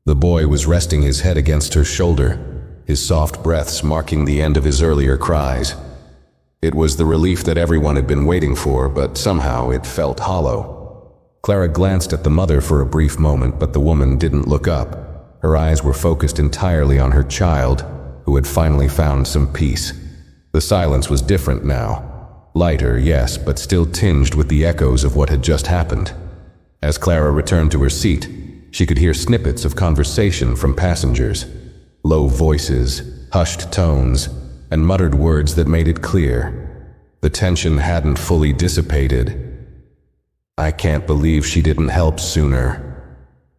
The boy was resting his head against her shoulder, his soft breaths marking the end of his earlier cries. It was the relief that everyone had been waiting for, but somehow it felt hollow. Clara glanced at the mother for a brief moment, but the woman didn't look up. Her eyes were focused entirely on her child, who had finally found some peace. The silence was different now. Lighter, yes, but still tinged with the echoes of what had just happened. As Clara returned to her seat, she could hear snippets of conversation from passengers. Low voices, hushed tones, and muttered words that made it clear the tension hadn't fully dissipated. "I can't believe she didn't help sooner,"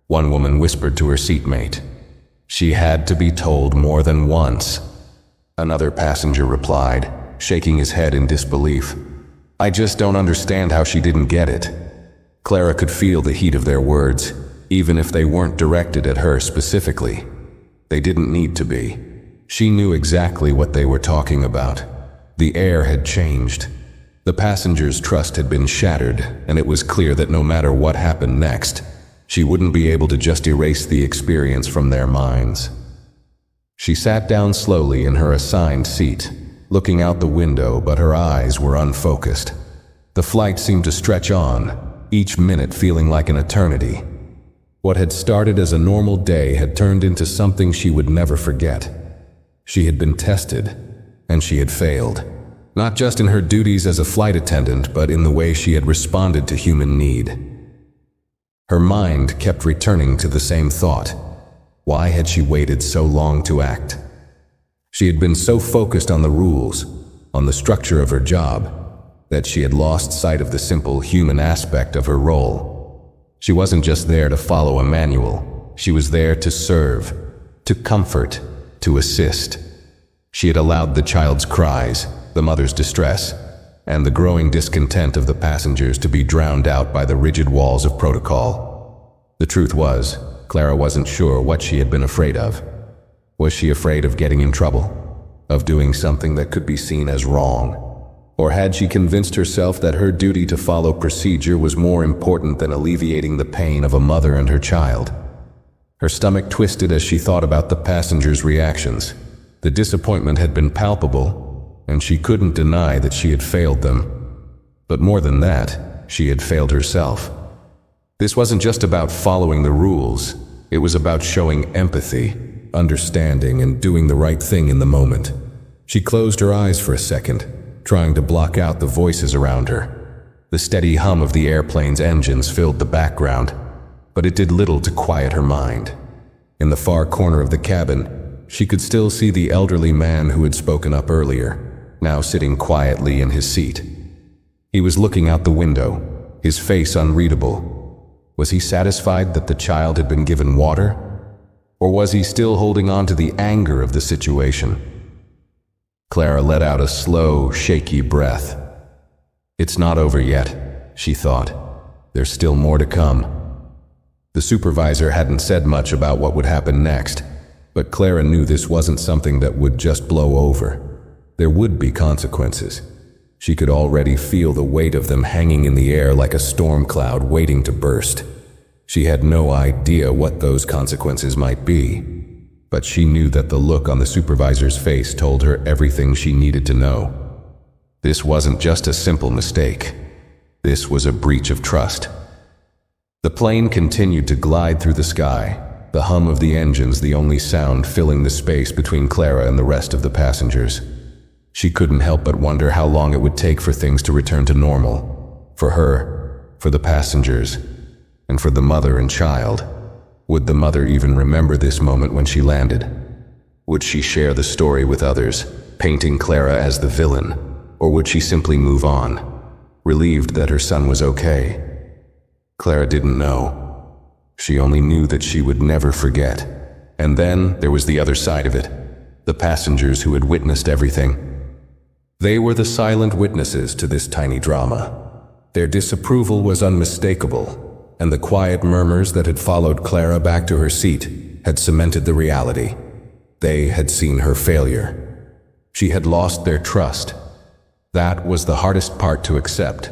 one woman whispered to her seatmate. "She had to be told more than once." Another passenger replied, shaking his head in disbelief. "I just don't understand how she didn't get it." Clara could feel the heat of their words, even if they weren't directed at her specifically. They didn't need to be. She knew exactly what they were talking about. The air had changed. The passengers' trust had been shattered, and it was clear that no matter what happened next, she wouldn't be able to just erase the experience from their minds. She sat down slowly in her assigned seat, looking out the window, but her eyes were unfocused. The flight seemed to stretch on, each minute feeling like an eternity. What had started as a normal day had turned into something she would never forget. She had been tested, and she had failed. Not just in her duties as a flight attendant, but in the way she had responded to human need. Her mind kept returning to the same thought. Why had she waited so long to act? She had been so focused on the rules, on the structure of her job, that she had lost sight of the simple human aspect of her role. She wasn't just there to follow a manual. She was there to serve, to comfort, to assist. She had allowed the child's cries, the mother's distress, and the growing discontent of the passengers to be drowned out by the rigid walls of protocol. The truth was, Clara wasn't sure what she had been afraid of. Was she afraid of getting in trouble? Of doing something that could be seen as wrong? Or had she convinced herself that her duty to follow procedure was more important than alleviating the pain of a mother and her child? Her stomach twisted as she thought about the passengers' reactions. The disappointment had been palpable, and she couldn't deny that she had failed them. But more than that, she had failed herself. This wasn't just about following the rules. It was about showing empathy, understanding, and doing the right thing in the moment. She closed her eyes for a second, trying to block out the voices around her. The steady hum of the airplane's engines filled the background, but it did little to quiet her mind. In the far corner of the cabin, she could still see the elderly man who had spoken up earlier, now sitting quietly in his seat. He was looking out the window, his face unreadable. Was he satisfied that the child had been given water? Or was he still holding on to the anger of the situation? Clara let out a slow, shaky breath. It's not over yet, she thought. There's still more to come. The supervisor hadn't said much about what would happen next, but Clara knew this wasn't something that would just blow over. There would be consequences. She could already feel the weight of them hanging in the air like a storm cloud waiting to burst. She had no idea what those consequences might be, but she knew that the look on the supervisor's face told her everything she needed to know. This wasn't just a simple mistake. This was a breach of trust. The plane continued to glide through the sky, the hum of the engines the only sound filling the space between Clara and the rest of the passengers. She couldn't help but wonder how long it would take for things to return to normal. For her, for the passengers, and for the mother and child. Would the mother even remember this moment when she landed? Would she share the story with others, painting Clara as the villain? Or would she simply move on, relieved that her son was okay? Clara didn't know. She only knew that she would never forget. And then there was the other side of it, the passengers who had witnessed everything. They were the silent witnesses to this tiny drama. Their disapproval was unmistakable, and the quiet murmurs that had followed Clara back to her seat had cemented the reality. They had seen her failure. She had lost their trust. That was the hardest part to accept.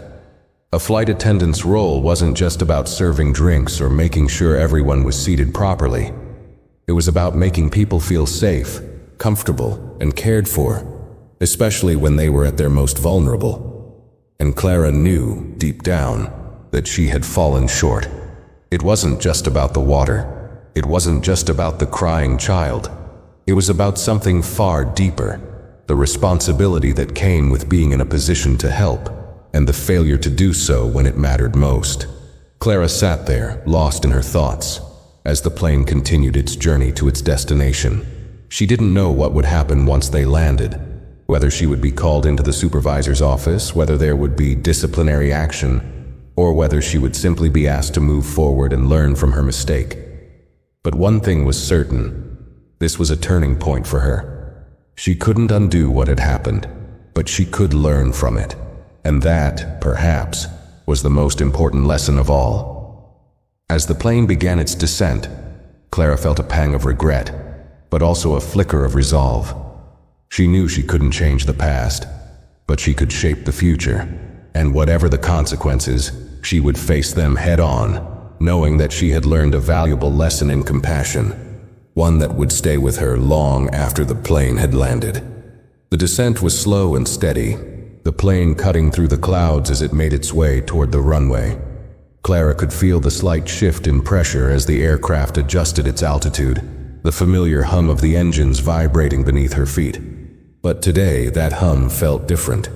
A flight attendant's role wasn't just about serving drinks or making sure everyone was seated properly. It was about making people feel safe, comfortable, and cared for, especially when they were at their most vulnerable. And Clara knew, deep down, that she had fallen short. It wasn't just about the water. It wasn't just about the crying child. It was about something far deeper, the responsibility that came with being in a position to help, and the failure to do so when it mattered most. Clara sat there, lost in her thoughts, as the plane continued its journey to its destination. She didn't know what would happen once they landed, whether she would be called into the supervisor's office, whether there would be disciplinary action, or whether she would simply be asked to move forward and learn from her mistake. But one thing was certain: this was a turning point for her. She couldn't undo what had happened, but she could learn from it. And that, perhaps, was the most important lesson of all. As the plane began its descent, Clara felt a pang of regret, but also a flicker of resolve. She knew she couldn't change the past, but she could shape the future. And whatever the consequences, she would face them head-on, knowing that she had learned a valuable lesson in compassion, one that would stay with her long after the plane had landed. The descent was slow and steady, the plane cutting through the clouds as it made its way toward the runway. Clara could feel the slight shift in pressure as the aircraft adjusted its altitude, the familiar hum of the engines vibrating beneath her feet. But today, that hum felt different.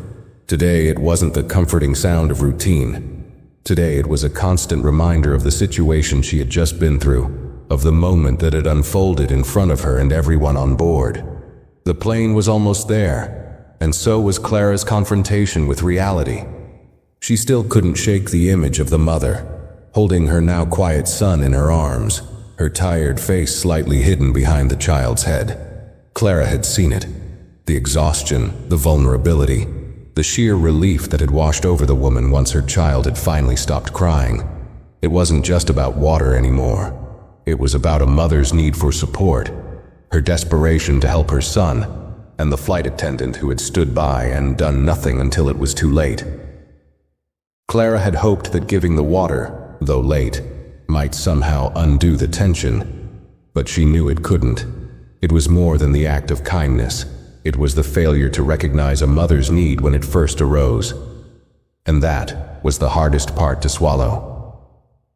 Today, it wasn't the comforting sound of routine. Today, it was a constant reminder of the situation she had just been through, of the moment that had unfolded in front of her and everyone on board. The plane was almost there, and so was Clara's confrontation with reality. She still couldn't shake the image of the mother, holding her now quiet son in her arms, her tired face slightly hidden behind the child's head. Clara had seen it. The exhaustion, the vulnerability, the sheer relief that had washed over the woman once her child had finally stopped crying. It wasn't just about water anymore. It was about a mother's need for support, her desperation to help her son, and the flight attendant who had stood by and done nothing until it was too late. Clara had hoped that giving the water, though late, might somehow undo the tension, but she knew it couldn't. It was more than the act of kindness. It was the failure to recognize a mother's need when it first arose. And that was the hardest part to swallow.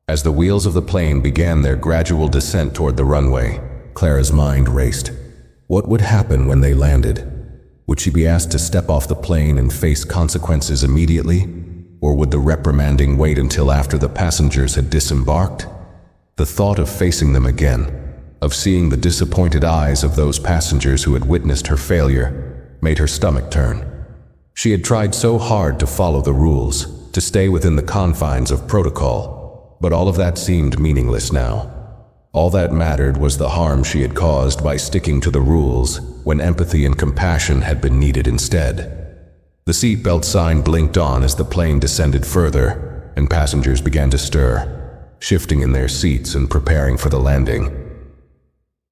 As the wheels of the plane began their gradual descent toward the runway, Clara's mind raced. What would happen when they landed? Would she be asked to step off the plane and face consequences immediately? Or would the reprimanding wait until after the passengers had disembarked? The thought of facing them again, of seeing the disappointed eyes of those passengers who had witnessed her failure, made her stomach turn. She had tried so hard to follow the rules, to stay within the confines of protocol, but all of that seemed meaningless now. All that mattered was the harm she had caused by sticking to the rules when empathy and compassion had been needed instead. The seatbelt sign blinked on as the plane descended further, and passengers began to stir, shifting in their seats and preparing for the landing.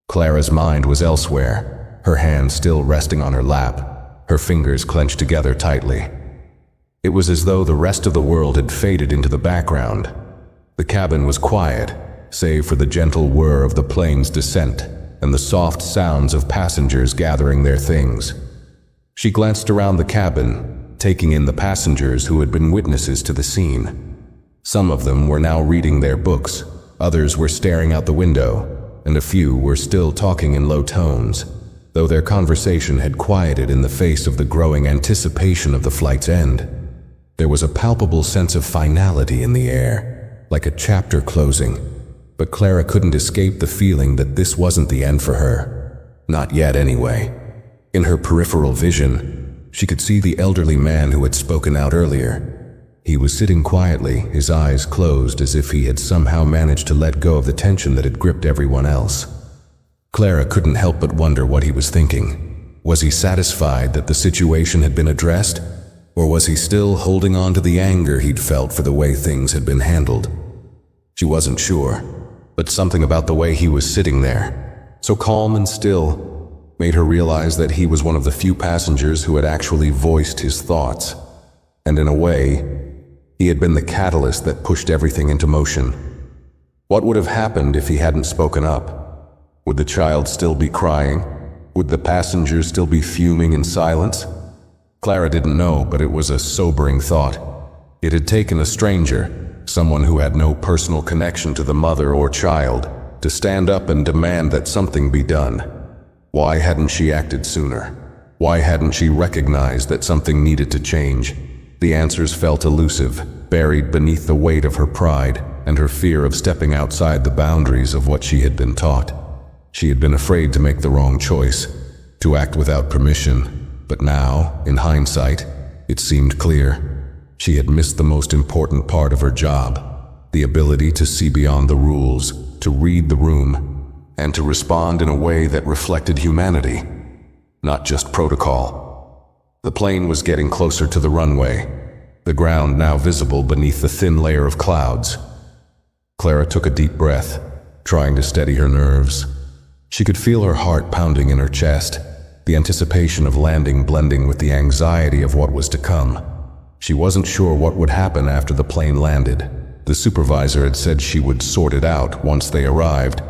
Clara's mind was elsewhere, her hands still resting on her lap, her fingers clenched together tightly. It was as though the rest of the world had faded into the background. The cabin was quiet, save for the gentle whir of the plane's descent and the soft sounds of passengers gathering their things. She glanced around the cabin, taking in the passengers who had been witnesses to the scene. Some of them were now reading their books, others were staring out the window, and a few were still talking in low tones, though their conversation had quieted in the face of the growing anticipation of the flight's end. There was a palpable sense of finality in the air, like a chapter closing. But Clara couldn't escape the feeling that this wasn't the end for her. Not yet, anyway. In her peripheral vision, she could see the elderly man who had spoken out earlier. He was sitting quietly, his eyes closed as if he had somehow managed to let go of the tension that had gripped everyone else. Clara couldn't help but wonder what he was thinking. Was he satisfied that the situation had been addressed? Or was he still holding on to the anger he'd felt for the way things had been handled? She wasn't sure, but something about the way he was sitting there, so calm and still, made her realize that he was one of the few passengers who had actually voiced his thoughts. And in a way, he had been the catalyst that pushed everything into motion. What would have happened if he hadn't spoken up? Would the child still be crying? Would the passengers still be fuming in silence? Clara didn't know, but it was a sobering thought. It had taken a stranger, someone who had no personal connection to the mother or child, to stand up and demand that something be done. Why hadn't she acted sooner? Why hadn't she recognized that something needed to change? The answers felt elusive, buried beneath the weight of her pride and her fear of stepping outside the boundaries of what she had been taught. She had been afraid to make the wrong choice, to act without permission, but now, in hindsight, it seemed clear. She had missed the most important part of her job, the ability to see beyond the rules, to read the room, and to respond in a way that reflected humanity, not just protocol. The plane was getting closer to the runway, the ground now visible beneath the thin layer of clouds. Clara took a deep breath, trying to steady her nerves. She could feel her heart pounding in her chest, the anticipation of landing blending with the anxiety of what was to come. She wasn't sure what would happen after the plane landed. The supervisor had said she would sort it out once they arrived,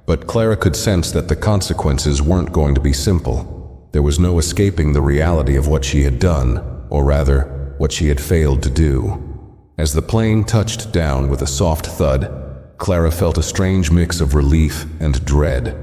but Clara could sense that the consequences weren't going to be simple. There was no escaping the reality of what she had done, or rather, what she had failed to do. As the plane touched down with a soft thud, Clara felt a strange mix of relief and dread.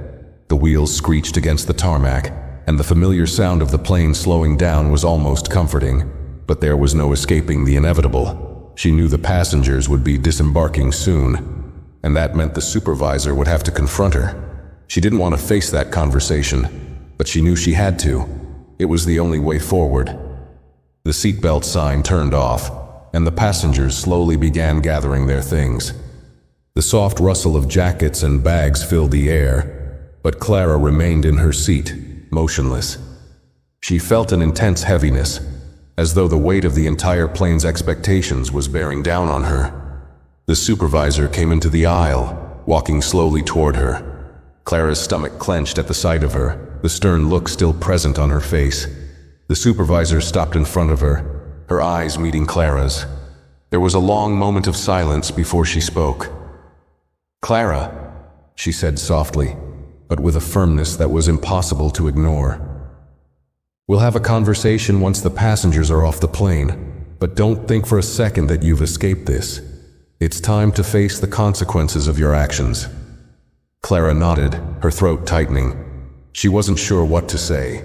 The wheels screeched against the tarmac, and the familiar sound of the plane slowing down was almost comforting. But there was no escaping the inevitable. She knew the passengers would be disembarking soon, and that meant the supervisor would have to confront her. She didn't want to face that conversation, but she knew she had to. It was the only way forward. The seatbelt sign turned off, and the passengers slowly began gathering their things. The soft rustle of jackets and bags filled the air, but Clara remained in her seat, motionless. She felt an intense heaviness, as though the weight of the entire plane's expectations was bearing down on her. The supervisor came into the aisle, walking slowly toward her. Clara's stomach clenched at the sight of her, the stern look still present on her face. The supervisor stopped in front of her eyes meeting Clara's. There was a long moment of silence before she spoke. "Clara," she said softly, but with a firmness that was impossible to ignore. "We'll have a conversation once the passengers are off the plane, but don't think for a second that you've escaped this. It's time to face the consequences of your actions." Clara nodded, her throat tightening. She wasn't sure what to say.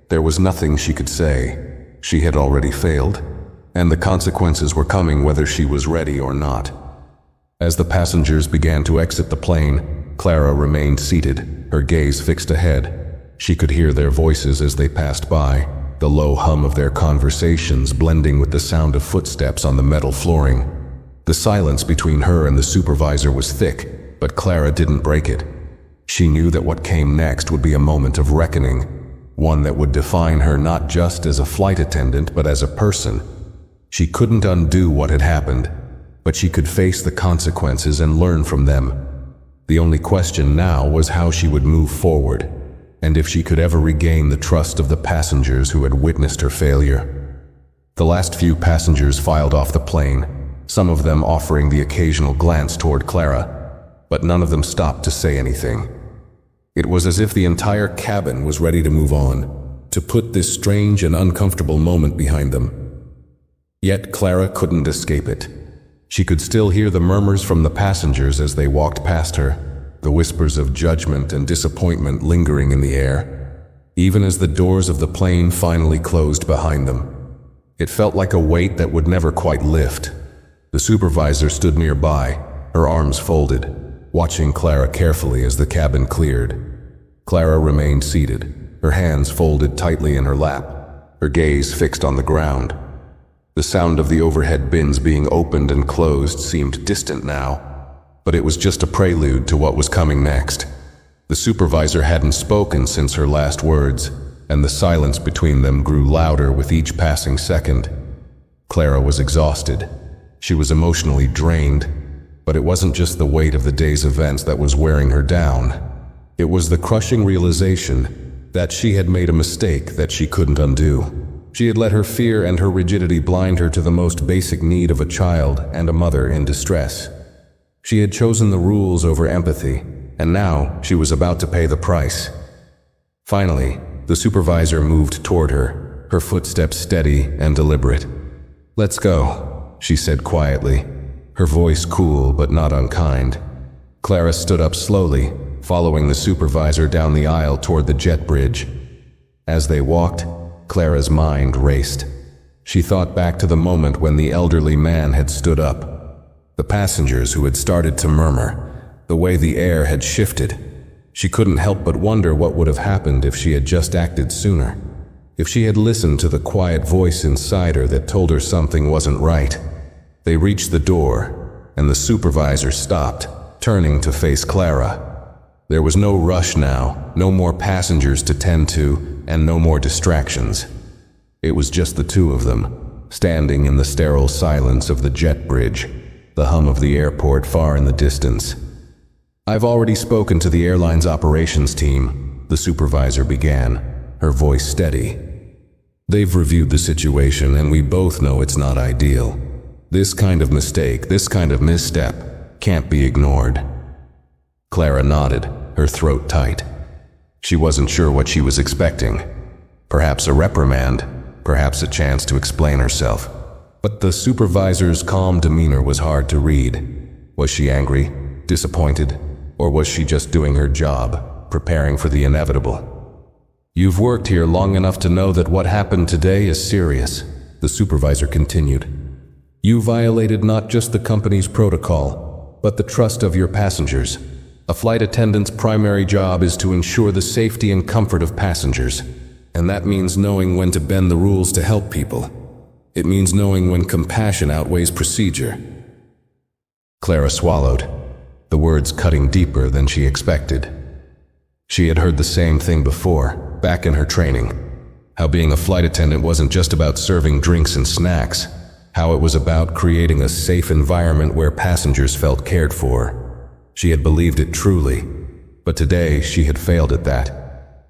There was nothing she could say. She had already failed, and the consequences were coming whether she was ready or not. As the passengers began to exit the plane, Clara remained seated, her gaze fixed ahead. She could hear their voices as they passed by, the low hum of their conversations blending with the sound of footsteps on the metal flooring. The silence between her and the supervisor was thick, but Clara didn't break it. She knew that what came next would be a moment of reckoning, one that would define her not just as a flight attendant but as a person. She couldn't undo what had happened, but she could face the consequences and learn from them. The only question now was how she would move forward, and if she could ever regain the trust of the passengers who had witnessed her failure. The last few passengers filed off the plane, some of them offering the occasional glance toward Clara, but none of them stopped to say anything. It was as if the entire cabin was ready to move on, to put this strange and uncomfortable moment behind them. Yet Clara couldn't escape it. She could still hear the murmurs from the passengers as they walked past her, the whispers of judgment and disappointment lingering in the air, even as the doors of the plane finally closed behind them. It felt like a weight that would never quite lift. The supervisor stood nearby, her arms folded, watching Clara carefully as the cabin cleared. Clara remained seated, her hands folded tightly in her lap, her gaze fixed on the ground. The sound of the overhead bins being opened and closed seemed distant now, but it was just a prelude to what was coming next. The supervisor hadn't spoken since her last words, and the silence between them grew louder with each passing second. Clara was exhausted. She was emotionally drained, But it wasn't just the weight of the day's events that was wearing her down. It was the crushing realization that she had made a mistake that she couldn't undo. She had let her fear and her rigidity blind her to the most basic need of a child and a mother in distress. She had chosen the rules over empathy, and now she was about to pay the price. Finally, the supervisor moved toward her, her footsteps steady and deliberate. "Let's go," she said quietly, her voice cool but not unkind. Clara stood up slowly, following the supervisor down the aisle toward the jet bridge. As they walked, Clara's mind raced. She thought back to the moment when the elderly man had stood up, the passengers who had started to murmur, the way the air had shifted. She couldn't help but wonder what would have happened if she had just acted sooner, if she had listened to the quiet voice inside her that told her something wasn't right. They reached the door, and the supervisor stopped, turning to face Clara. There was no rush now, no more passengers to tend to, and no more distractions. It was just the two of them, standing in the sterile silence of the jet bridge, the hum of the airport far in the distance. "I've already spoken to the airline's operations team," the supervisor began, her voice steady. "They've reviewed the situation, and we both know it's not ideal. This kind of mistake, this kind of misstep, can't be ignored." Clara nodded, her throat tight. She wasn't sure what she was expecting. Perhaps a reprimand, perhaps a chance to explain herself. But the supervisor's calm demeanor was hard to read. Was she angry, disappointed, or was she just doing her job, preparing for the inevitable? "You've worked here long enough to know that what happened today is serious," the supervisor continued. "You violated not just the company's protocol, but the trust of your passengers. A flight attendant's primary job is to ensure the safety and comfort of passengers, and that means knowing when to bend the rules to help people. It means knowing when compassion outweighs procedure." Clara swallowed, the words cutting deeper than she expected. She had heard the same thing before, back in her training, how being a flight attendant wasn't just about serving drinks and snacks, how it was about creating a safe environment where passengers felt cared for. She had believed it truly, but today she had failed at that.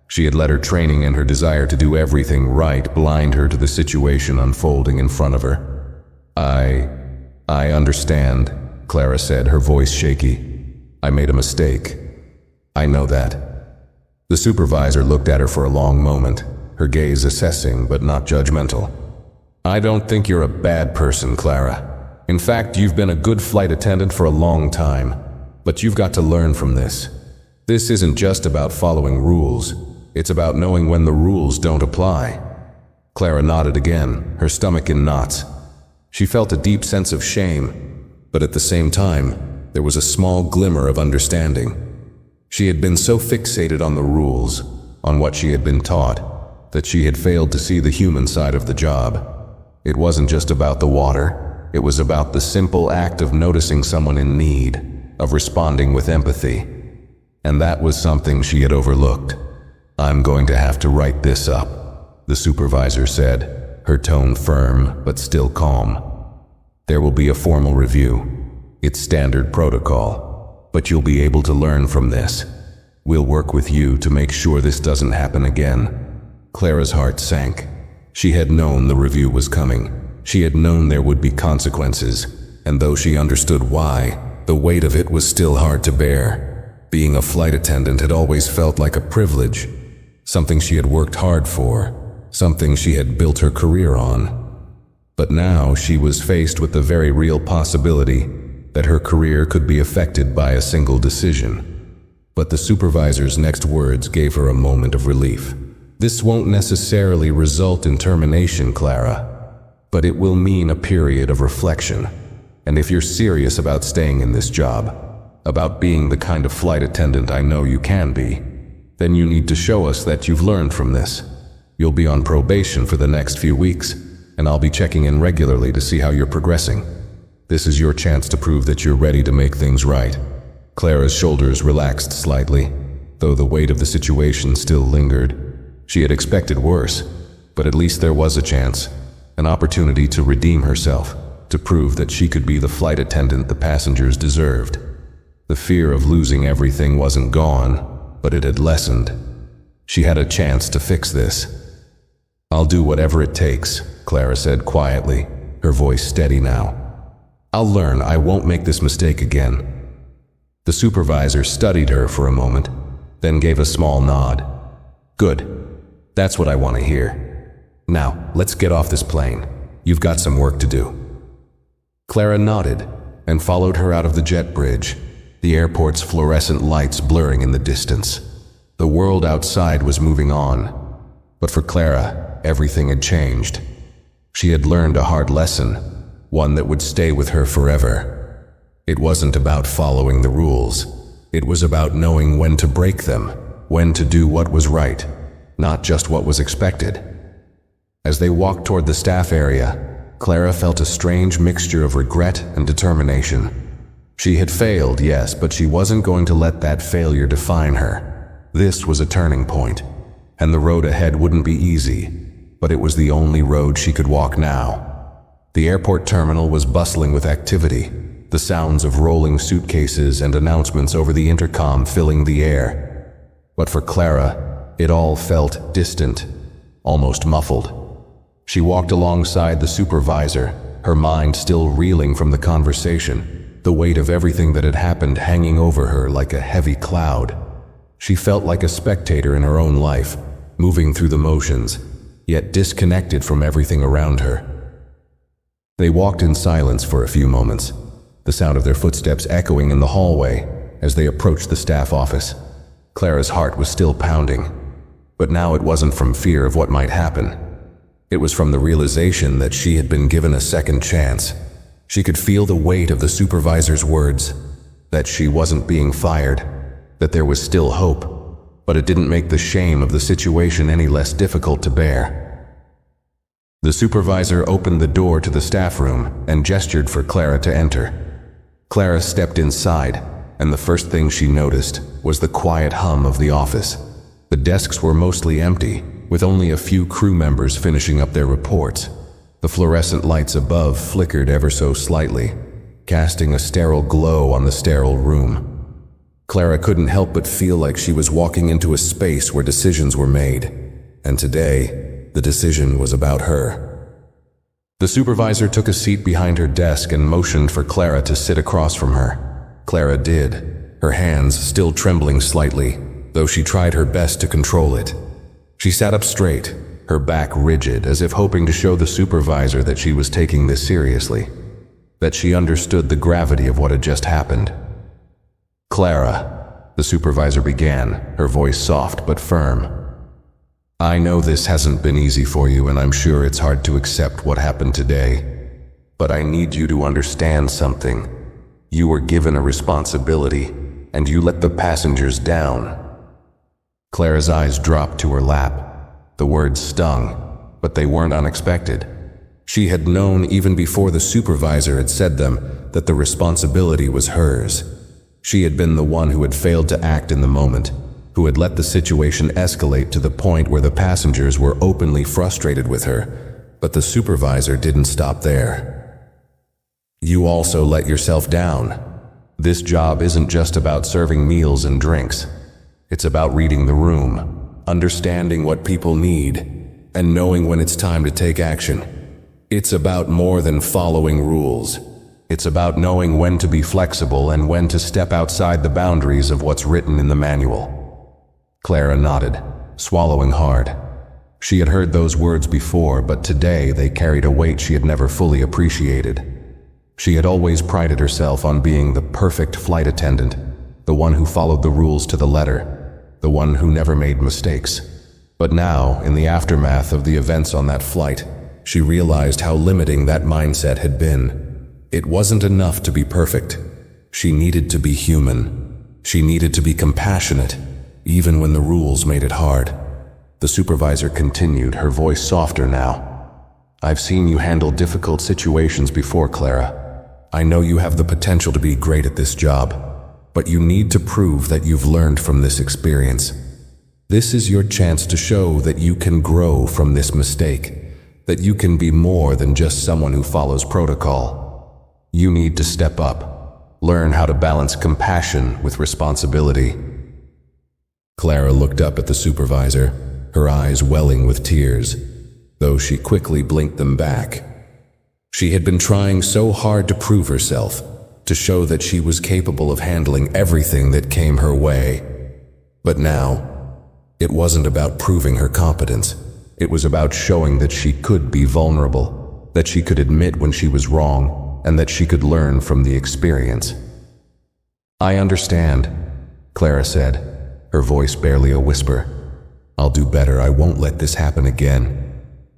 She had let her training and her desire to do everything right blind her to the situation unfolding in front of her. I understand," Clara said, her voice shaky. "I made a mistake. I know that." The supervisor looked at her for a long moment, her gaze assessing but not judgmental. "I don't think you're a bad person, Clara. In fact, you've been a good flight attendant for a long time. But you've got to learn from this. This isn't just about following rules. It's about knowing when the rules don't apply." Clara nodded again, her stomach in knots. She felt a deep sense of shame, but at the same time, there was a small glimmer of understanding. She had been so fixated on the rules, on what she had been taught, that she had failed to see the human side of the job. It wasn't just about the water. It was about the simple act of noticing someone in need, of responding with empathy. And that was something she had overlooked. "I'm going to have to write this up," the supervisor said, her tone firm but still calm. "There will be a formal review. It's standard protocol, but you'll be able to learn from this. We'll work with you to make sure this doesn't happen again." Clara's heart sank. She had known the review was coming. She had known there would be consequences, and though she understood why, the weight of it was still hard to bear. Being a flight attendant had always felt like a privilege, something she had worked hard for, something she had built her career on. But now she was faced with the very real possibility that her career could be affected by a single decision. But the supervisor's next words gave her a moment of relief. "This won't necessarily result in termination, Clara, but it will mean a period of reflection. And if you're serious about staying in this job, about being the kind of flight attendant I know you can be, then you need to show us that you've learned from this. You'll be on probation for the next few weeks, and I'll be checking in regularly to see how you're progressing. This is your chance to prove that you're ready to make things right." Clara's shoulders relaxed slightly, though the weight of the situation still lingered. She had expected worse, but at least there was a chance, an opportunity to redeem herself, to prove that she could be the flight attendant the passengers deserved. The fear of losing everything wasn't gone, but it had lessened. She had a chance to fix this. "I'll do whatever it takes," Clara said quietly, her voice steady now. "I'll learn. I won't make this mistake again." The supervisor studied her for a moment, then gave a small nod. "Good. That's what I want to hear. Now, let's get off this plane. You've got some work to do." Clara nodded and followed her out of the jet bridge, the airport's fluorescent lights blurring in the distance. The world outside was moving on, but for Clara, everything had changed. She had learned a hard lesson, one that would stay with her forever. It wasn't about following the rules. It was about knowing when to break them, when to do what was right, not just what was expected. As they walked toward the staff area, Clara felt a strange mixture of regret and determination. She had failed, yes, but she wasn't going to let that failure define her. This was a turning point, and the road ahead wouldn't be easy, but it was the only road she could walk now. The airport terminal was bustling with activity, the sounds of rolling suitcases and announcements over the intercom filling the air. But for Clara, it all felt distant, almost muffled. She walked alongside the supervisor, her mind still reeling from the conversation, the weight of everything that had happened hanging over her like a heavy cloud. She felt like a spectator in her own life, moving through the motions, yet disconnected from everything around her. They walked in silence for a few moments, the sound of their footsteps echoing in the hallway as they approached the staff office. Clara's heart was still pounding, but now it wasn't from fear of what might happen. It was from the realization that she had been given a second chance. She could feel the weight of the supervisor's words, that she wasn't being fired, that there was still hope, but it didn't make the shame of the situation any less difficult to bear. The supervisor opened the door to the staff room and gestured for Clara to enter. Clara stepped inside, and the first thing she noticed was the quiet hum of the office. The desks were mostly empty, with only a few crew members finishing up their reports. The fluorescent lights above flickered ever so slightly, casting a sterile glow on the sterile room. Clara couldn't help but feel like she was walking into a space where decisions were made, and today, the decision was about her. The supervisor took a seat behind her desk and motioned for Clara to sit across from her. Clara did, her hands still trembling slightly, though she tried her best to control it. She sat up straight, her back rigid, as if hoping to show the supervisor that she was taking this seriously, that she understood the gravity of what had just happened. "Clara," the supervisor began, her voice soft but firm. "I know this hasn't been easy for you, and I'm sure it's hard to accept what happened today. But I need you to understand something. You were given a responsibility, and you let the passengers down." Clara's eyes dropped to her lap. The words stung, but they weren't unexpected. She had known even before the supervisor had said them that the responsibility was hers. She had been the one who had failed to act in the moment, who had let the situation escalate to the point where the passengers were openly frustrated with her, but the supervisor didn't stop there. "You also let yourself down. This job isn't just about serving meals and drinks. It's about reading the room, understanding what people need, and knowing when it's time to take action. It's about more than following rules. It's about knowing when to be flexible and when to step outside the boundaries of what's written in the manual." Clara nodded, swallowing hard. She had heard those words before, but today they carried a weight she had never fully appreciated. She had always prided herself on being the perfect flight attendant, the one who followed the rules to the letter, the one who never made mistakes. But now, in the aftermath of the events on that flight, she realized how limiting that mindset had been. It wasn't enough to be perfect. She needed to be human. She needed to be compassionate, even when the rules made it hard. The supervisor continued, her voice softer now. "I've seen you handle difficult situations before, Clara. I know you have the potential to be great at this job, but you need to prove that you've learned from this experience. This is your chance to show that you can grow from this mistake, that you can be more than just someone who follows protocol. You need to step up. Learn how to balance compassion with responsibility. Clara looked up at the supervisor, her eyes welling with tears, though she quickly blinked them back. She had been trying so hard to prove herself, to show that she was capable of handling everything that came her way. But now, it wasn't about proving her competence. It was about showing that she could be vulnerable, that she could admit when she was wrong, and that she could learn from the experience. "I understand," Clara said, her voice barely a whisper. "I'll do better. I won't let this happen again."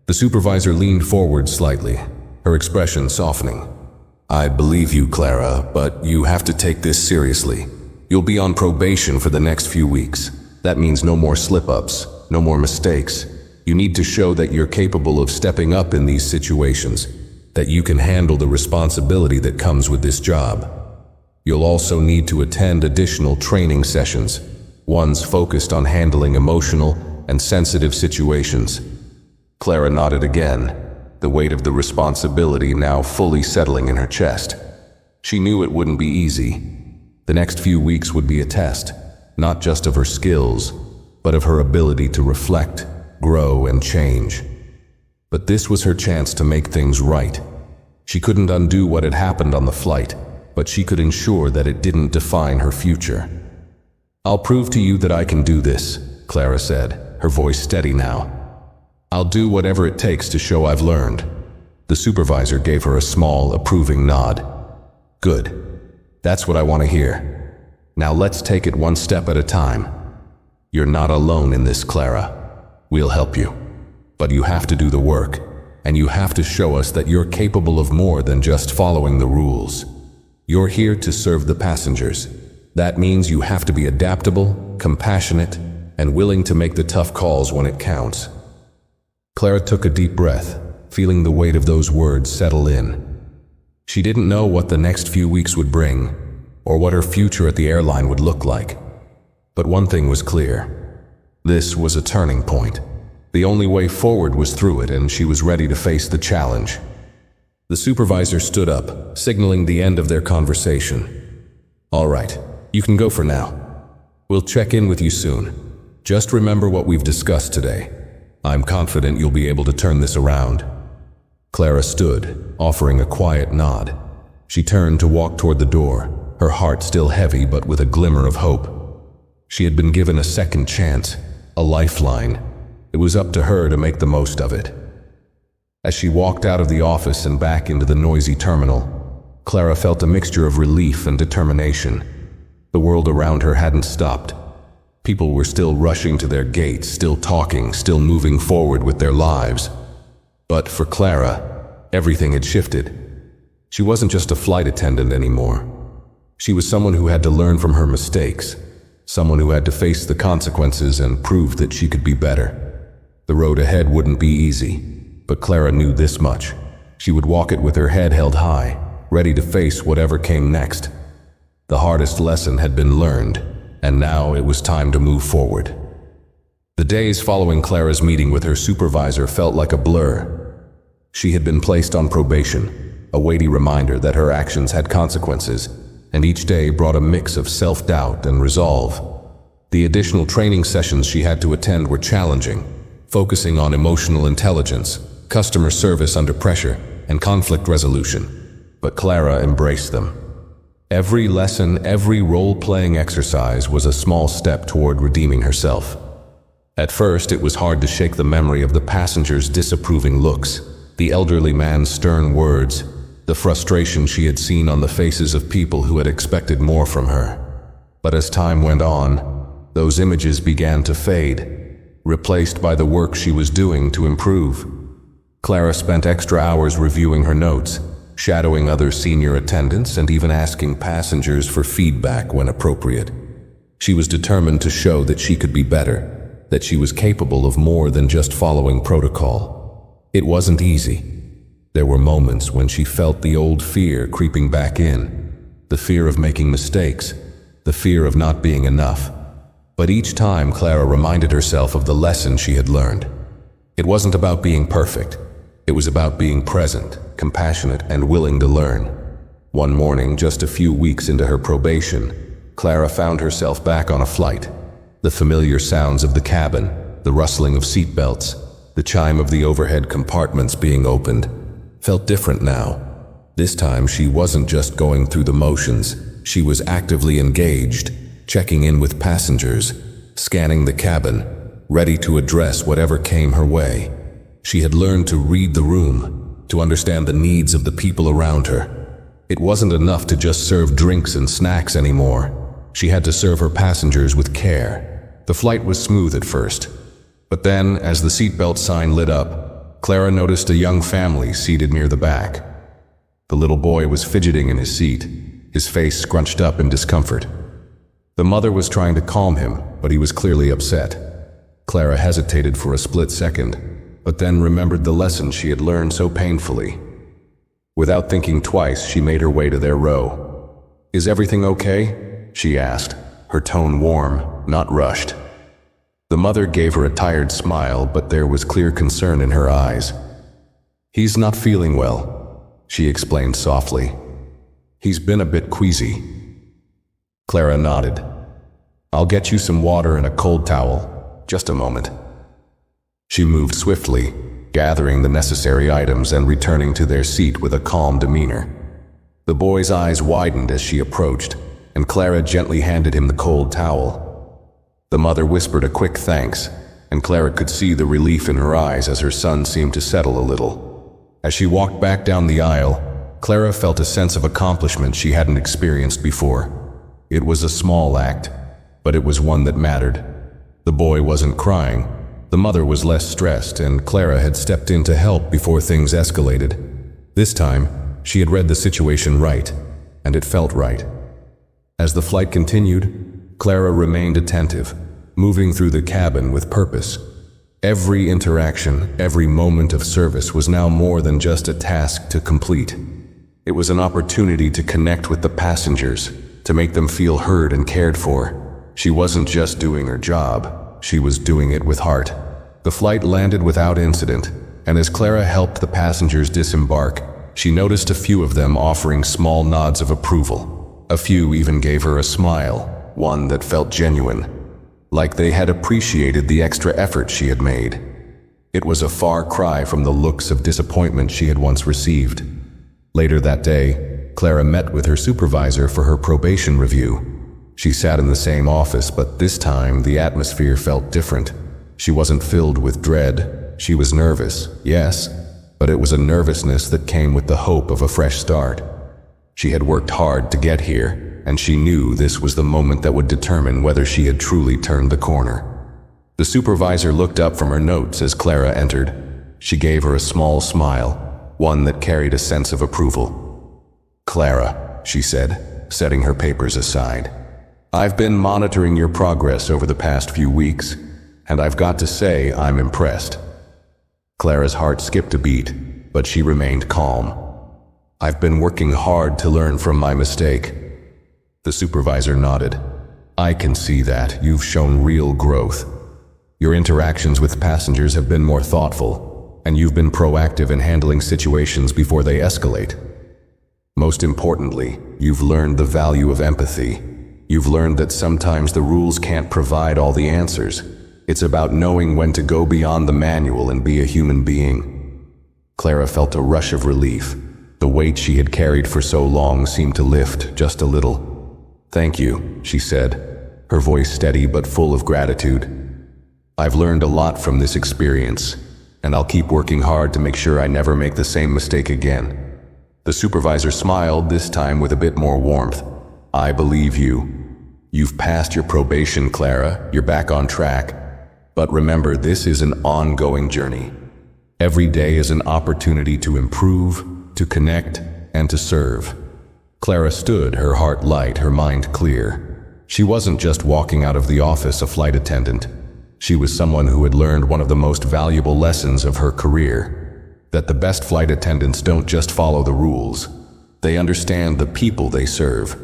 The supervisor leaned forward slightly, her expression softening. "I believe you, Clara, but you have to take this seriously. You'll be on probation for the next few weeks. That means no more slip-ups, no more mistakes. You need to show that you're capable of stepping up in these situations, that you can handle the responsibility that comes with this job. You'll also need to attend additional training sessions, ones focused on handling emotional and sensitive situations." Clara nodded again, the weight of the responsibility now fully settling in her chest. She knew it wouldn't be easy. The next few weeks would be a test, not just of her skills, but of her ability to reflect, grow, and change. But this was her chance to make things right. She couldn't undo what had happened on the flight, but she could ensure that it didn't define her future. "I'll prove to you that I can do this," Clara said, her voice steady now. "I'll do whatever it takes to show I've learned." The supervisor gave her a small, approving nod. "Good. That's what I want to hear. Now let's take it one step at a time. You're not alone in this, Clara. We'll help you. But you have to do the work, and you have to show us that you're capable of more than just following the rules. You're here to serve the passengers. That means you have to be adaptable, compassionate, and willing to make the tough calls when it counts." Clara took a deep breath, feeling the weight of those words settle in. She didn't know what the next few weeks would bring, or what her future at the airline would look like. But one thing was clear. This was a turning point. The only way forward was through it, and she was ready to face the challenge. The supervisor stood up, signaling the end of their conversation. "All right, you can go for now. We'll check in with you soon. Just remember what we've discussed today. I'm confident you'll be able to turn this around." Clara stood, offering a quiet nod. She turned to walk toward the door, her heart still heavy but with a glimmer of hope. She had been given a second chance, a lifeline. It was up to her to make the most of it. As she walked out of the office and back into the noisy terminal, Clara felt a mixture of relief and determination. The world around her hadn't stopped. People were still rushing to their gates, still talking, still moving forward with their lives. But for Clara, everything had shifted. She wasn't just a flight attendant anymore. She was someone who had to learn from her mistakes, someone who had to face the consequences and prove that she could be better. The road ahead wouldn't be easy, but Clara knew this much. She would walk it with her head held high, ready to face whatever came next. The hardest lesson had been learned, and now it was time to move forward. The days following Clara's meeting with her supervisor felt like a blur. She had been placed on probation, a weighty reminder that her actions had consequences, and each day brought a mix of self-doubt and resolve. The additional training sessions she had to attend were challenging, focusing on emotional intelligence, customer service under pressure, and conflict resolution. But Clara embraced them. Every lesson, every role-playing exercise was a small step toward redeeming herself. At first, it was hard to shake the memory of the passengers' disapproving looks, the elderly man's stern words, the frustration she had seen on the faces of people who had expected more from her. But as time went on, those images began to fade, replaced by the work she was doing to improve. Clara spent extra hours reviewing her notes, shadowing other senior attendants, and even asking passengers for feedback when appropriate. She was determined to show that she could be better, that she was capable of more than just following protocol. It wasn't easy. There were moments when she felt the old fear creeping back in, the fear of making mistakes, the fear of not being enough. But each time Clara reminded herself of the lesson she had learned. It wasn't about being perfect. It was about being present, compassionate, and willing to learn. One morning, just a few weeks into her probation, Clara found herself back on a flight. The familiar sounds of the cabin, the rustling of seatbelts, the chime of the overhead compartments being opened, felt different now. This time, she wasn't just going through the motions. She was actively engaged, checking in with passengers, scanning the cabin, ready to address whatever came her way. She had learned to read the room, to understand the needs of the people around her. It wasn't enough to just serve drinks and snacks anymore. She had to serve her passengers with care. The flight was smooth at first, but then, as the seatbelt sign lit up, Clara noticed a young family seated near the back. The little boy was fidgeting in his seat, his face scrunched up in discomfort. The mother was trying to calm him, but he was clearly upset. Clara hesitated for a split second, but then remembered the lesson she had learned so painfully. Without thinking twice, she made her way to their row. "Is everything okay?" she asked, her tone warm, not rushed. The mother gave her a tired smile, but there was clear concern in her eyes. "He's not feeling well," she explained softly. "He's been a bit queasy." Clara nodded. "I'll get you some water and a cold towel. Just a moment." She moved swiftly, gathering the necessary items and returning to their seat with a calm demeanor. The boy's eyes widened as she approached, and Clara gently handed him the cold towel. The mother whispered a quick thanks, and Clara could see the relief in her eyes as her son seemed to settle a little. As she walked back down the aisle, Clara felt a sense of accomplishment she hadn't experienced before. It was a small act, but it was one that mattered. The boy wasn't crying. The mother was less stressed, and Clara had stepped in to help before things escalated. This time, she had read the situation right, and it felt right. As the flight continued, Clara remained attentive, moving through the cabin with purpose. Every interaction, every moment of service was now more than just a task to complete. It was an opportunity to connect with the passengers, to make them feel heard and cared for. She wasn't just doing her job, she was doing it with heart. The flight landed without incident, and as Clara helped the passengers disembark, she noticed a few of them offering small nods of approval. A few even gave her a smile, one that felt genuine, like they had appreciated the extra effort she had made. It was a far cry from the looks of disappointment she had once received. Later that day, Clara met with her supervisor for her probation review. She sat in the same office, but this time the atmosphere felt different. She wasn't filled with dread. She was nervous, yes, but it was a nervousness that came with the hope of a fresh start. She had worked hard to get here, and she knew this was the moment that would determine whether she had truly turned the corner. The supervisor looked up from her notes as Clara entered. She gave her a small smile, one that carried a sense of approval. "Clara," she said, setting her papers aside, "I've been monitoring your progress over the past few weeks, and I've got to say I'm impressed." Clara's heart skipped a beat, but she remained calm. "I've been working hard to learn from my mistake." The supervisor nodded. "I can see that. You've shown real growth. Your interactions with passengers have been more thoughtful, and you've been proactive in handling situations before they escalate. Most importantly, you've learned the value of empathy. You've learned that sometimes the rules can't provide all the answers. It's about knowing when to go beyond the manual and be a human being." Clara felt a rush of relief. The weight she had carried for so long seemed to lift just a little. "Thank you," she said, her voice steady but full of gratitude. "I've learned a lot from this experience, and I'll keep working hard to make sure I never make the same mistake again." The supervisor smiled, this time with a bit more warmth. "I believe you. You've passed your probation, Clara. You're back on track. But remember, this is an ongoing journey. Every day is an opportunity to improve, to connect, and to serve." Clara stood, her heart light, her mind clear. She wasn't just walking out of the office a flight attendant. She was someone who had learned one of the most valuable lessons of her career, that the best flight attendants don't just follow the rules. They understand the people they serve.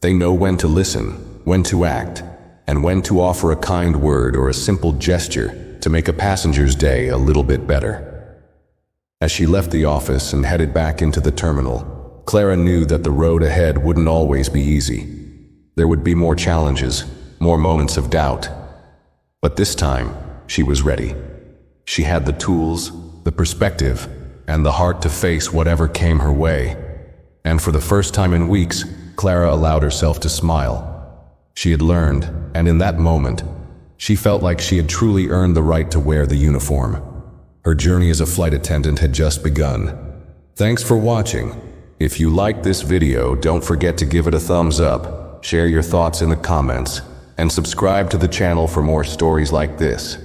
They know when to listen, when to act, and when to offer a kind word or a simple gesture to make a passenger's day a little bit better. As she left the office and headed back into the terminal, Clara knew that the road ahead wouldn't always be easy. There would be more challenges, more moments of doubt. But this time, she was ready. She had the tools, the perspective, and the heart to face whatever came her way. And for the first time in weeks, Clara allowed herself to smile. She had learned, and in that moment, she felt like she had truly earned the right to wear the uniform. Her journey as a flight attendant had just begun. Thanks for watching. If you liked this video, don't forget to give it a thumbs up, share your thoughts in the comments, and subscribe to the channel for more stories like this.